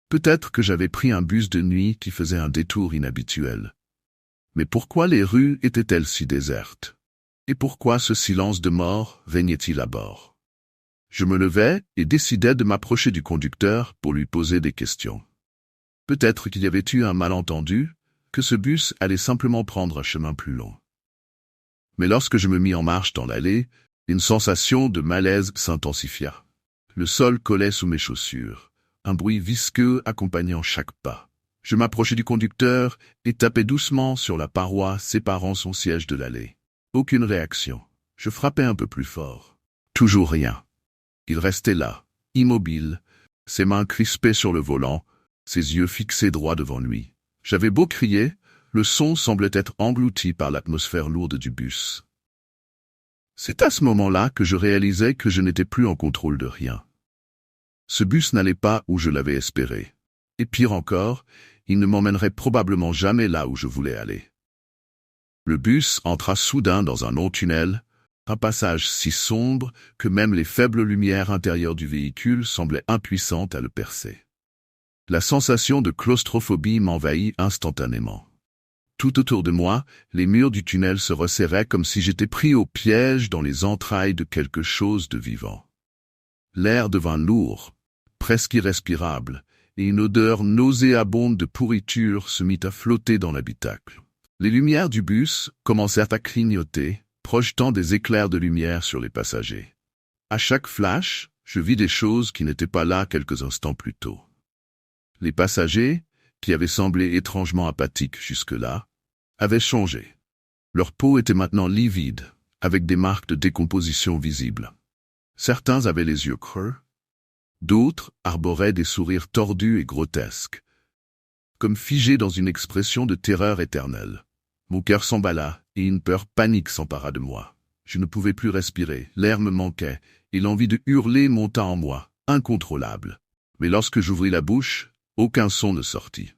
Speaker 1: Peut-être que j'avais pris un bus de nuit qui faisait un détour inhabituel. Mais pourquoi les rues étaient-elles si désertes? Et pourquoi ce silence de mort régnait-il à bord? Je me levai et décidai de m'approcher du conducteur pour lui poser des questions. Peut-être qu'il y avait eu un malentendu, que ce bus allait simplement prendre un chemin plus long. Mais lorsque je me mis en marche dans l'allée, une sensation de malaise s'intensifia. Le sol collait sous mes chaussures, un bruit visqueux accompagnant chaque pas. Je m'approchai du conducteur et tapai doucement sur la paroi séparant son siège de l'allée. Aucune réaction. Je frappai un peu plus fort. Toujours rien. Il restait là, immobile, ses mains crispées sur le volant, ses yeux fixés droit devant lui. J'avais beau crier, le son semblait être englouti par l'atmosphère lourde du bus. C'est à ce moment-là que je réalisais que je n'étais plus en contrôle de rien. Ce bus n'allait pas où je l'avais espéré. Et pire encore, il ne m'emmènerait probablement jamais là où je voulais aller. Le bus entra soudain dans un long tunnel, un passage si sombre que même les faibles lumières intérieures du véhicule semblaient impuissantes à le percer. La sensation de claustrophobie m'envahit instantanément. Tout autour de moi, les murs du tunnel se resserraient comme si j'étais pris au piège dans les entrailles de quelque chose de vivant. L'air devint lourd, presque irrespirable, et une odeur nauséabonde de pourriture se mit à flotter dans l'habitacle. Les lumières du bus commencèrent à clignoter, projetant des éclairs de lumière sur les passagers. À chaque flash, je vis des choses qui n'étaient pas là quelques instants plus tôt. Les passagers, qui avaient semblé étrangement apathiques jusque-là, avaient changé. Leur peau était maintenant livide, avec des marques de décomposition visibles. Certains avaient les yeux creux, d'autres arboraient des sourires tordus et grotesques, comme figés dans une expression de terreur éternelle. Mon cœur s'emballa et une peur panique s'empara de moi. Je ne pouvais plus respirer, l'air me manquait, et l'envie de hurler monta en moi, incontrôlable. Mais lorsque j'ouvris la bouche, aucun son ne sortit.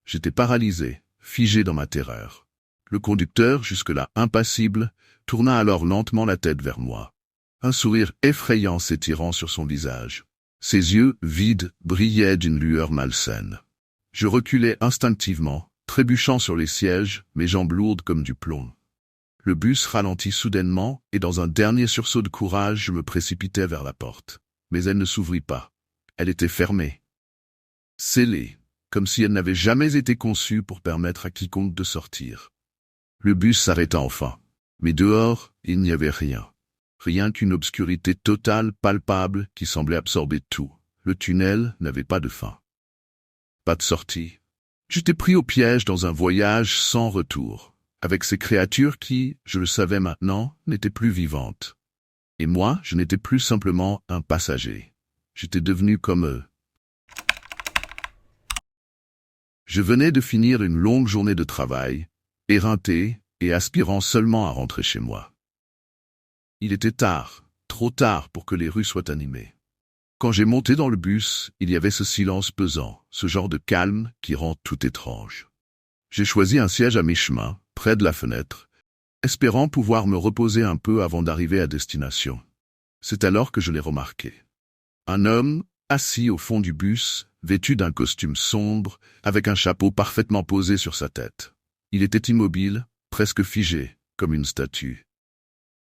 Speaker 1: J'étais paralysé, figé dans ma terreur. Le conducteur, jusque-là impassible, tourna alors lentement la tête vers moi. Un sourire effrayant s'étirant sur son visage. Ses yeux, vides, brillaient d'une lueur malsaine. Je reculai instinctivement, trébuchant sur les sièges, mes jambes lourdes comme du plomb. Le bus ralentit soudainement, et dans un dernier sursaut de courage, je me précipitai vers la porte. Mais elle ne s'ouvrit pas. Elle était fermée. Scellée, comme si elle n'avait jamais été conçue pour permettre à quiconque de sortir. Le bus s'arrêta enfin. Mais dehors, il n'y avait rien. Rien qu'une obscurité totale, palpable, qui semblait absorber tout. Le tunnel n'avait pas de fin. Pas de sortie. J'étais pris au piège dans un voyage sans retour, avec ces créatures qui, je le savais maintenant, n'étaient plus vivantes. Et moi, je n'étais plus simplement un passager. J'étais devenu comme eux. Je venais de finir une longue journée de travail, éreinté et aspirant seulement à rentrer chez moi. Il était tard, trop tard pour que les rues soient animées. Quand j'ai monté dans le bus, il y avait ce silence pesant, ce genre de calme qui rend tout étrange. J'ai choisi un siège à mi-chemin, près de la fenêtre, espérant pouvoir me reposer un peu avant d'arriver à destination. C'est alors que je l'ai remarqué. Un homme, assis au fond du bus, vêtu d'un costume sombre, avec un chapeau parfaitement posé sur sa tête. Il était immobile, presque figé, comme une statue.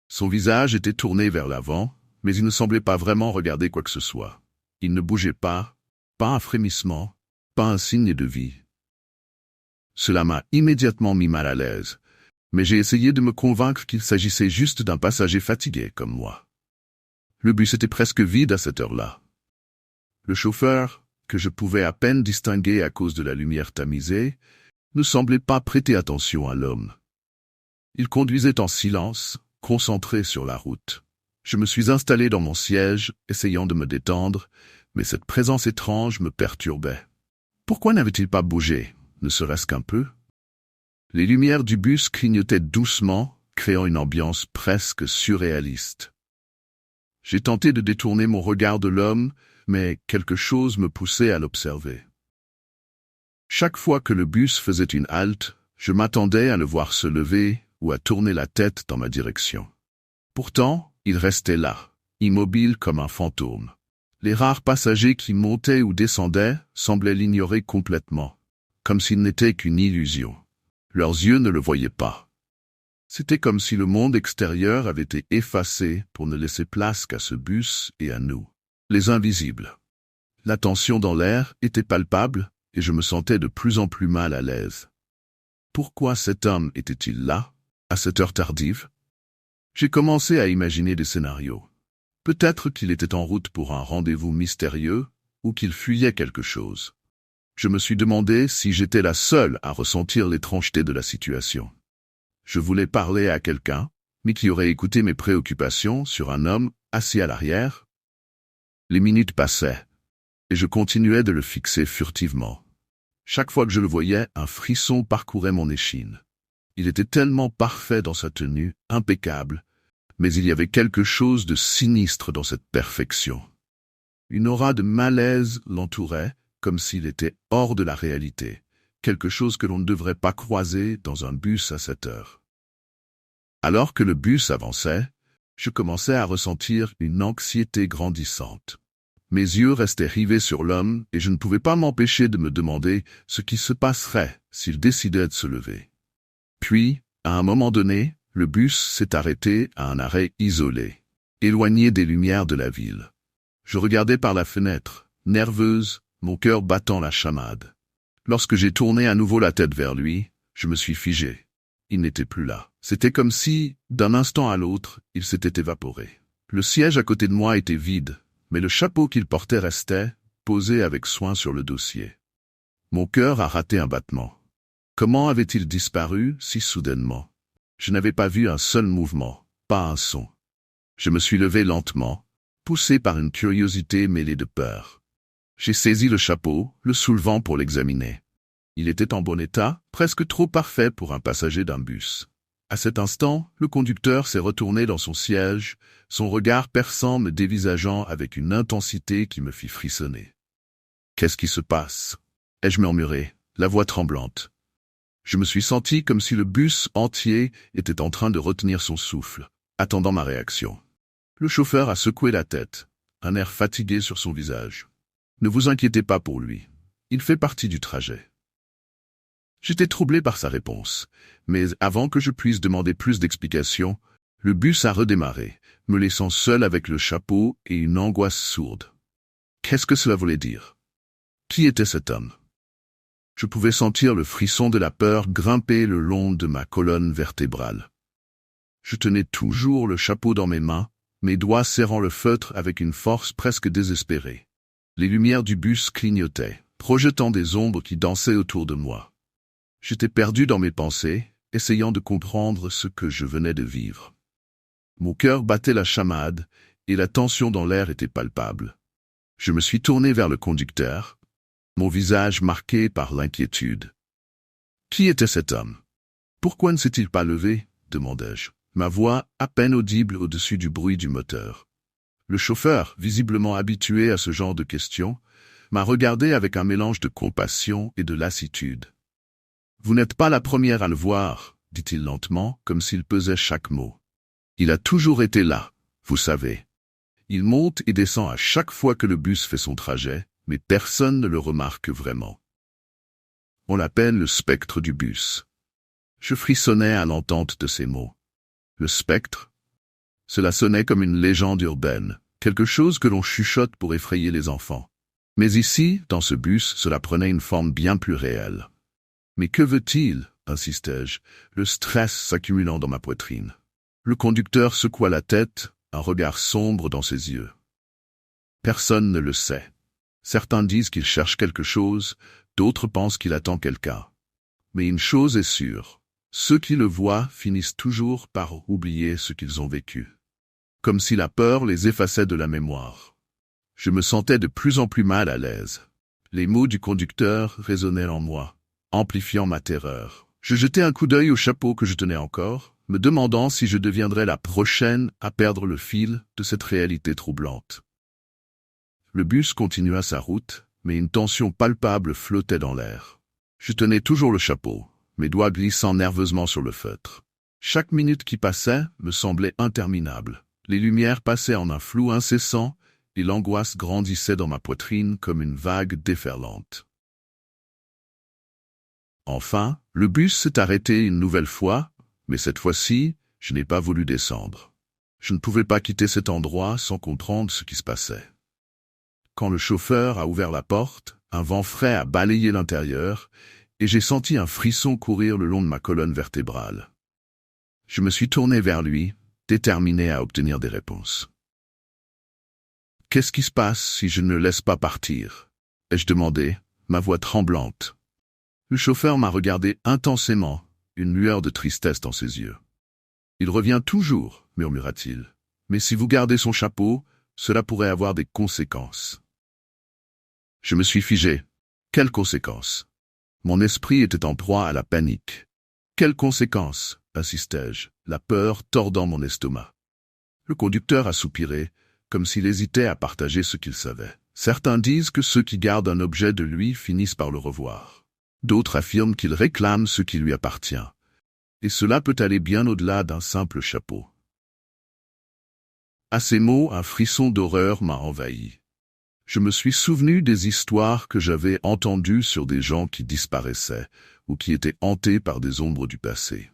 Speaker 1: Son visage était tourné vers l'avant, mais il ne semblait pas vraiment regarder quoi que ce soit. Il ne bougeait pas un frémissement, pas un signe de vie. Cela m'a immédiatement mis mal à l'aise, mais j'ai essayé de me convaincre qu'il s'agissait juste d'un passager fatigué comme moi. Le bus était presque vide à cette heure-là. Le chauffeur, que je pouvais à peine distinguer à cause de la lumière tamisée, ne semblait pas prêter attention à l'homme. Il conduisait en silence, concentré sur la route. Je me suis installé dans mon siège, essayant de me détendre, mais cette présence étrange me perturbait. Pourquoi n'avait-il pas bougé, ne serait-ce qu'un peu? Les lumières du bus clignotaient doucement, créant une ambiance presque surréaliste. J'ai tenté de détourner mon regard de l'homme, mais quelque chose me poussait à l'observer. Chaque fois que le bus faisait une halte, je m'attendais à le voir se lever ou à tourner la tête dans ma direction. Pourtant, il restait là, immobile comme un fantôme. Les rares passagers qui montaient ou descendaient semblaient l'ignorer complètement, comme s'il n'était qu'une illusion. Leurs yeux ne le voyaient pas. C'était comme si le monde extérieur avait été effacé pour ne laisser place qu'à ce bus et à nous, les invisibles. La tension dans l'air était palpable et je me sentais de plus en plus mal à l'aise. Pourquoi cet homme était-il là, à cette heure tardive? J'ai commencé à imaginer des scénarios. Peut-être qu'il était en route pour un rendez-vous mystérieux ou qu'il fuyait quelque chose. Je me suis demandé si j'étais la seule à ressentir l'étrangeté de la situation. Je voulais parler à quelqu'un, mais qui aurait écouté mes préoccupations sur un homme assis à l'arrière. Les minutes passaient, et je continuais de le fixer furtivement. Chaque fois que je le voyais, un frisson parcourait mon échine. Il était tellement parfait dans sa tenue, impeccable, mais il y avait quelque chose de sinistre dans cette perfection. Une aura de malaise l'entourait, comme s'il était hors de la réalité, quelque chose que l'on ne devrait pas croiser dans un bus à cette heure. Alors que le bus avançait, je commençais à ressentir une anxiété grandissante. Mes yeux restaient rivés sur l'homme et je ne pouvais pas m'empêcher de me demander ce qui se passerait s'il décidait de se lever. Puis, à un moment donné, le bus s'est arrêté à un arrêt isolé, éloigné des lumières de la ville. Je regardais par la fenêtre, nerveuse, mon cœur battant la chamade. Lorsque j'ai tourné à nouveau la tête vers lui, je me suis figé. Il n'était plus là. C'était comme si, d'un instant à l'autre, il s'était évaporé. Le siège à côté de moi était vide, mais le chapeau qu'il portait restait, posé avec soin sur le dossier. Mon cœur a raté un battement. Comment avait-il disparu si soudainement? Je n'avais pas vu un seul mouvement, pas un son. Je me suis levé lentement, poussé par une curiosité mêlée de peur. J'ai saisi le chapeau, le soulevant pour l'examiner. Il était en bon état, presque trop parfait pour un passager d'un bus. À cet instant, le conducteur s'est retourné dans son siège, son regard perçant me dévisageant avec une intensité qui me fit frissonner. « Qu'est-ce qui se passe » ai-je murmuré, la voix tremblante. Je me suis senti comme si le bus entier était en train de retenir son souffle, attendant ma réaction. Le chauffeur a secoué la tête, un air fatigué sur son visage. « Ne vous inquiétez pas pour lui, il fait partie du trajet. » J'étais troublé par sa réponse, mais avant que je puisse demander plus d'explications, le bus a redémarré, me laissant seul avec le chapeau et une angoisse sourde. Qu'est-ce que cela voulait dire? Qui était cet homme? Je pouvais sentir le frisson de la peur grimper le long de ma colonne vertébrale. Je tenais toujours le chapeau dans mes mains, mes doigts serrant le feutre avec une force presque désespérée. Les lumières du bus clignotaient, projetant des ombres qui dansaient autour de moi. J'étais perdu dans mes pensées, essayant de comprendre ce que je venais de vivre. Mon cœur battait la chamade, et la tension dans l'air était palpable. Je me suis tourné vers le conducteur, mon visage marqué par l'inquiétude. Qui était cet homme? Pourquoi ne s'est-il pas levé? Demandai-je, ma voix à peine audible au-dessus du bruit du moteur. Le chauffeur, visiblement habitué à ce genre de questions, m'a regardé avec un mélange de compassion et de lassitude. « Vous n'êtes pas la première à le voir, » dit-il lentement, comme s'il pesait chaque mot. « Il a toujours été là, vous savez. Il monte et descend à chaque fois que le bus fait son trajet, mais personne ne le remarque vraiment. On l'appelle le spectre du bus. Je frissonnais à l'entente de ces mots. Le spectre? Cela sonnait comme une légende urbaine, quelque chose que l'on chuchote pour effrayer les enfants. Mais ici, dans ce bus, cela prenait une forme bien plus réelle. Mais que veut-il? Insistai-je, le stress s'accumulant dans ma poitrine. Le conducteur secoua la tête, un regard sombre dans ses yeux. Personne ne le sait. Certains disent qu'il cherche quelque chose, d'autres pensent qu'il attend quelqu'un. Mais une chose est sûre, ceux qui le voient finissent toujours par oublier ce qu'ils ont vécu. Comme si la peur les effaçait de la mémoire. Je me sentais de plus en plus mal à l'aise. Les mots du conducteur résonnaient en moi, amplifiant ma terreur. Je jetai un coup d'œil au chapeau que je tenais encore, me demandant si je deviendrais la prochaine à perdre le fil de cette réalité troublante. Le bus continua sa route, mais une tension palpable flottait dans l'air. Je tenais toujours le chapeau, mes doigts glissant nerveusement sur le feutre. Chaque minute qui passait me semblait interminable. Les lumières passaient en un flou incessant, et l'angoisse grandissait dans ma poitrine comme une vague déferlante. Enfin, le bus s'est arrêté une nouvelle fois, mais cette fois-ci, je n'ai pas voulu descendre. Je ne pouvais pas quitter cet endroit sans comprendre ce qui se passait. Quand le chauffeur a ouvert la porte, un vent frais a balayé l'intérieur, et j'ai senti un frisson courir le long de ma colonne vertébrale. Je me suis tourné vers lui, déterminé à obtenir des réponses. « Qu'est-ce qui se passe si je ne le laisse pas partir ?» ai-je demandé, ma voix tremblante. Le chauffeur m'a regardé intensément, une lueur de tristesse dans ses yeux. « Il revient toujours, murmura-t-il. Mais si vous gardez son chapeau, cela pourrait avoir des conséquences. » Je me suis figé. Quelles conséquences? Mon esprit était en proie à la panique. Quelles conséquences? Insistai-je, la peur tordant mon estomac. Le conducteur a soupiré, comme s'il hésitait à partager ce qu'il savait. Certains disent que ceux qui gardent un objet de lui finissent par le revoir. D'autres affirment qu'il réclame ce qui lui appartient. Et cela peut aller bien au-delà d'un simple chapeau. À ces mots, un frisson d'horreur m'a envahi. Je me suis souvenu des histoires que j'avais entendues sur des gens qui disparaissaient ou qui étaient hantés par des ombres du passé.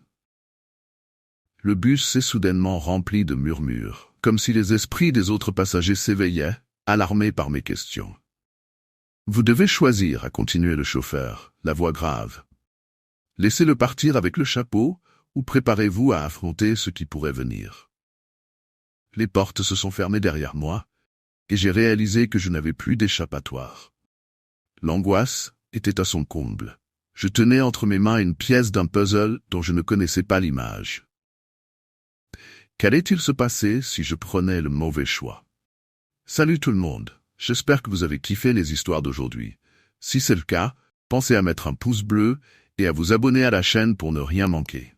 Speaker 1: Le bus s'est soudainement rempli de murmures, comme si les esprits des autres passagers s'éveillaient, alarmés par mes questions. « Vous devez choisir », a continué le chauffeur, la voix grave. « Laissez-le partir avec le chapeau ou préparez-vous à affronter ce qui pourrait venir. » Les portes se sont fermées derrière moi, et j'ai réalisé que je n'avais plus d'échappatoire. L'angoisse était à son comble. Je tenais entre mes mains une pièce d'un puzzle dont je ne connaissais pas l'image. Qu'allait-il se passer si je prenais le mauvais choix? Salut tout le monde, j'espère que vous avez kiffé les histoires d'aujourd'hui. Si c'est le cas, pensez à mettre un pouce bleu et à vous abonner à la chaîne pour ne rien manquer.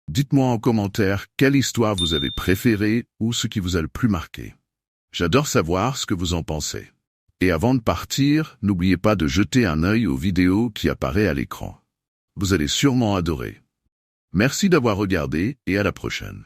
Speaker 1: Dites-moi en commentaire quelle histoire vous avez préférée ou ce qui vous a le plus marqué. J'adore savoir ce que vous en pensez. Et avant de partir, n'oubliez pas de jeter un œil aux vidéos qui apparaissent à l'écran. Vous allez sûrement adorer. Merci d'avoir regardé et à la prochaine.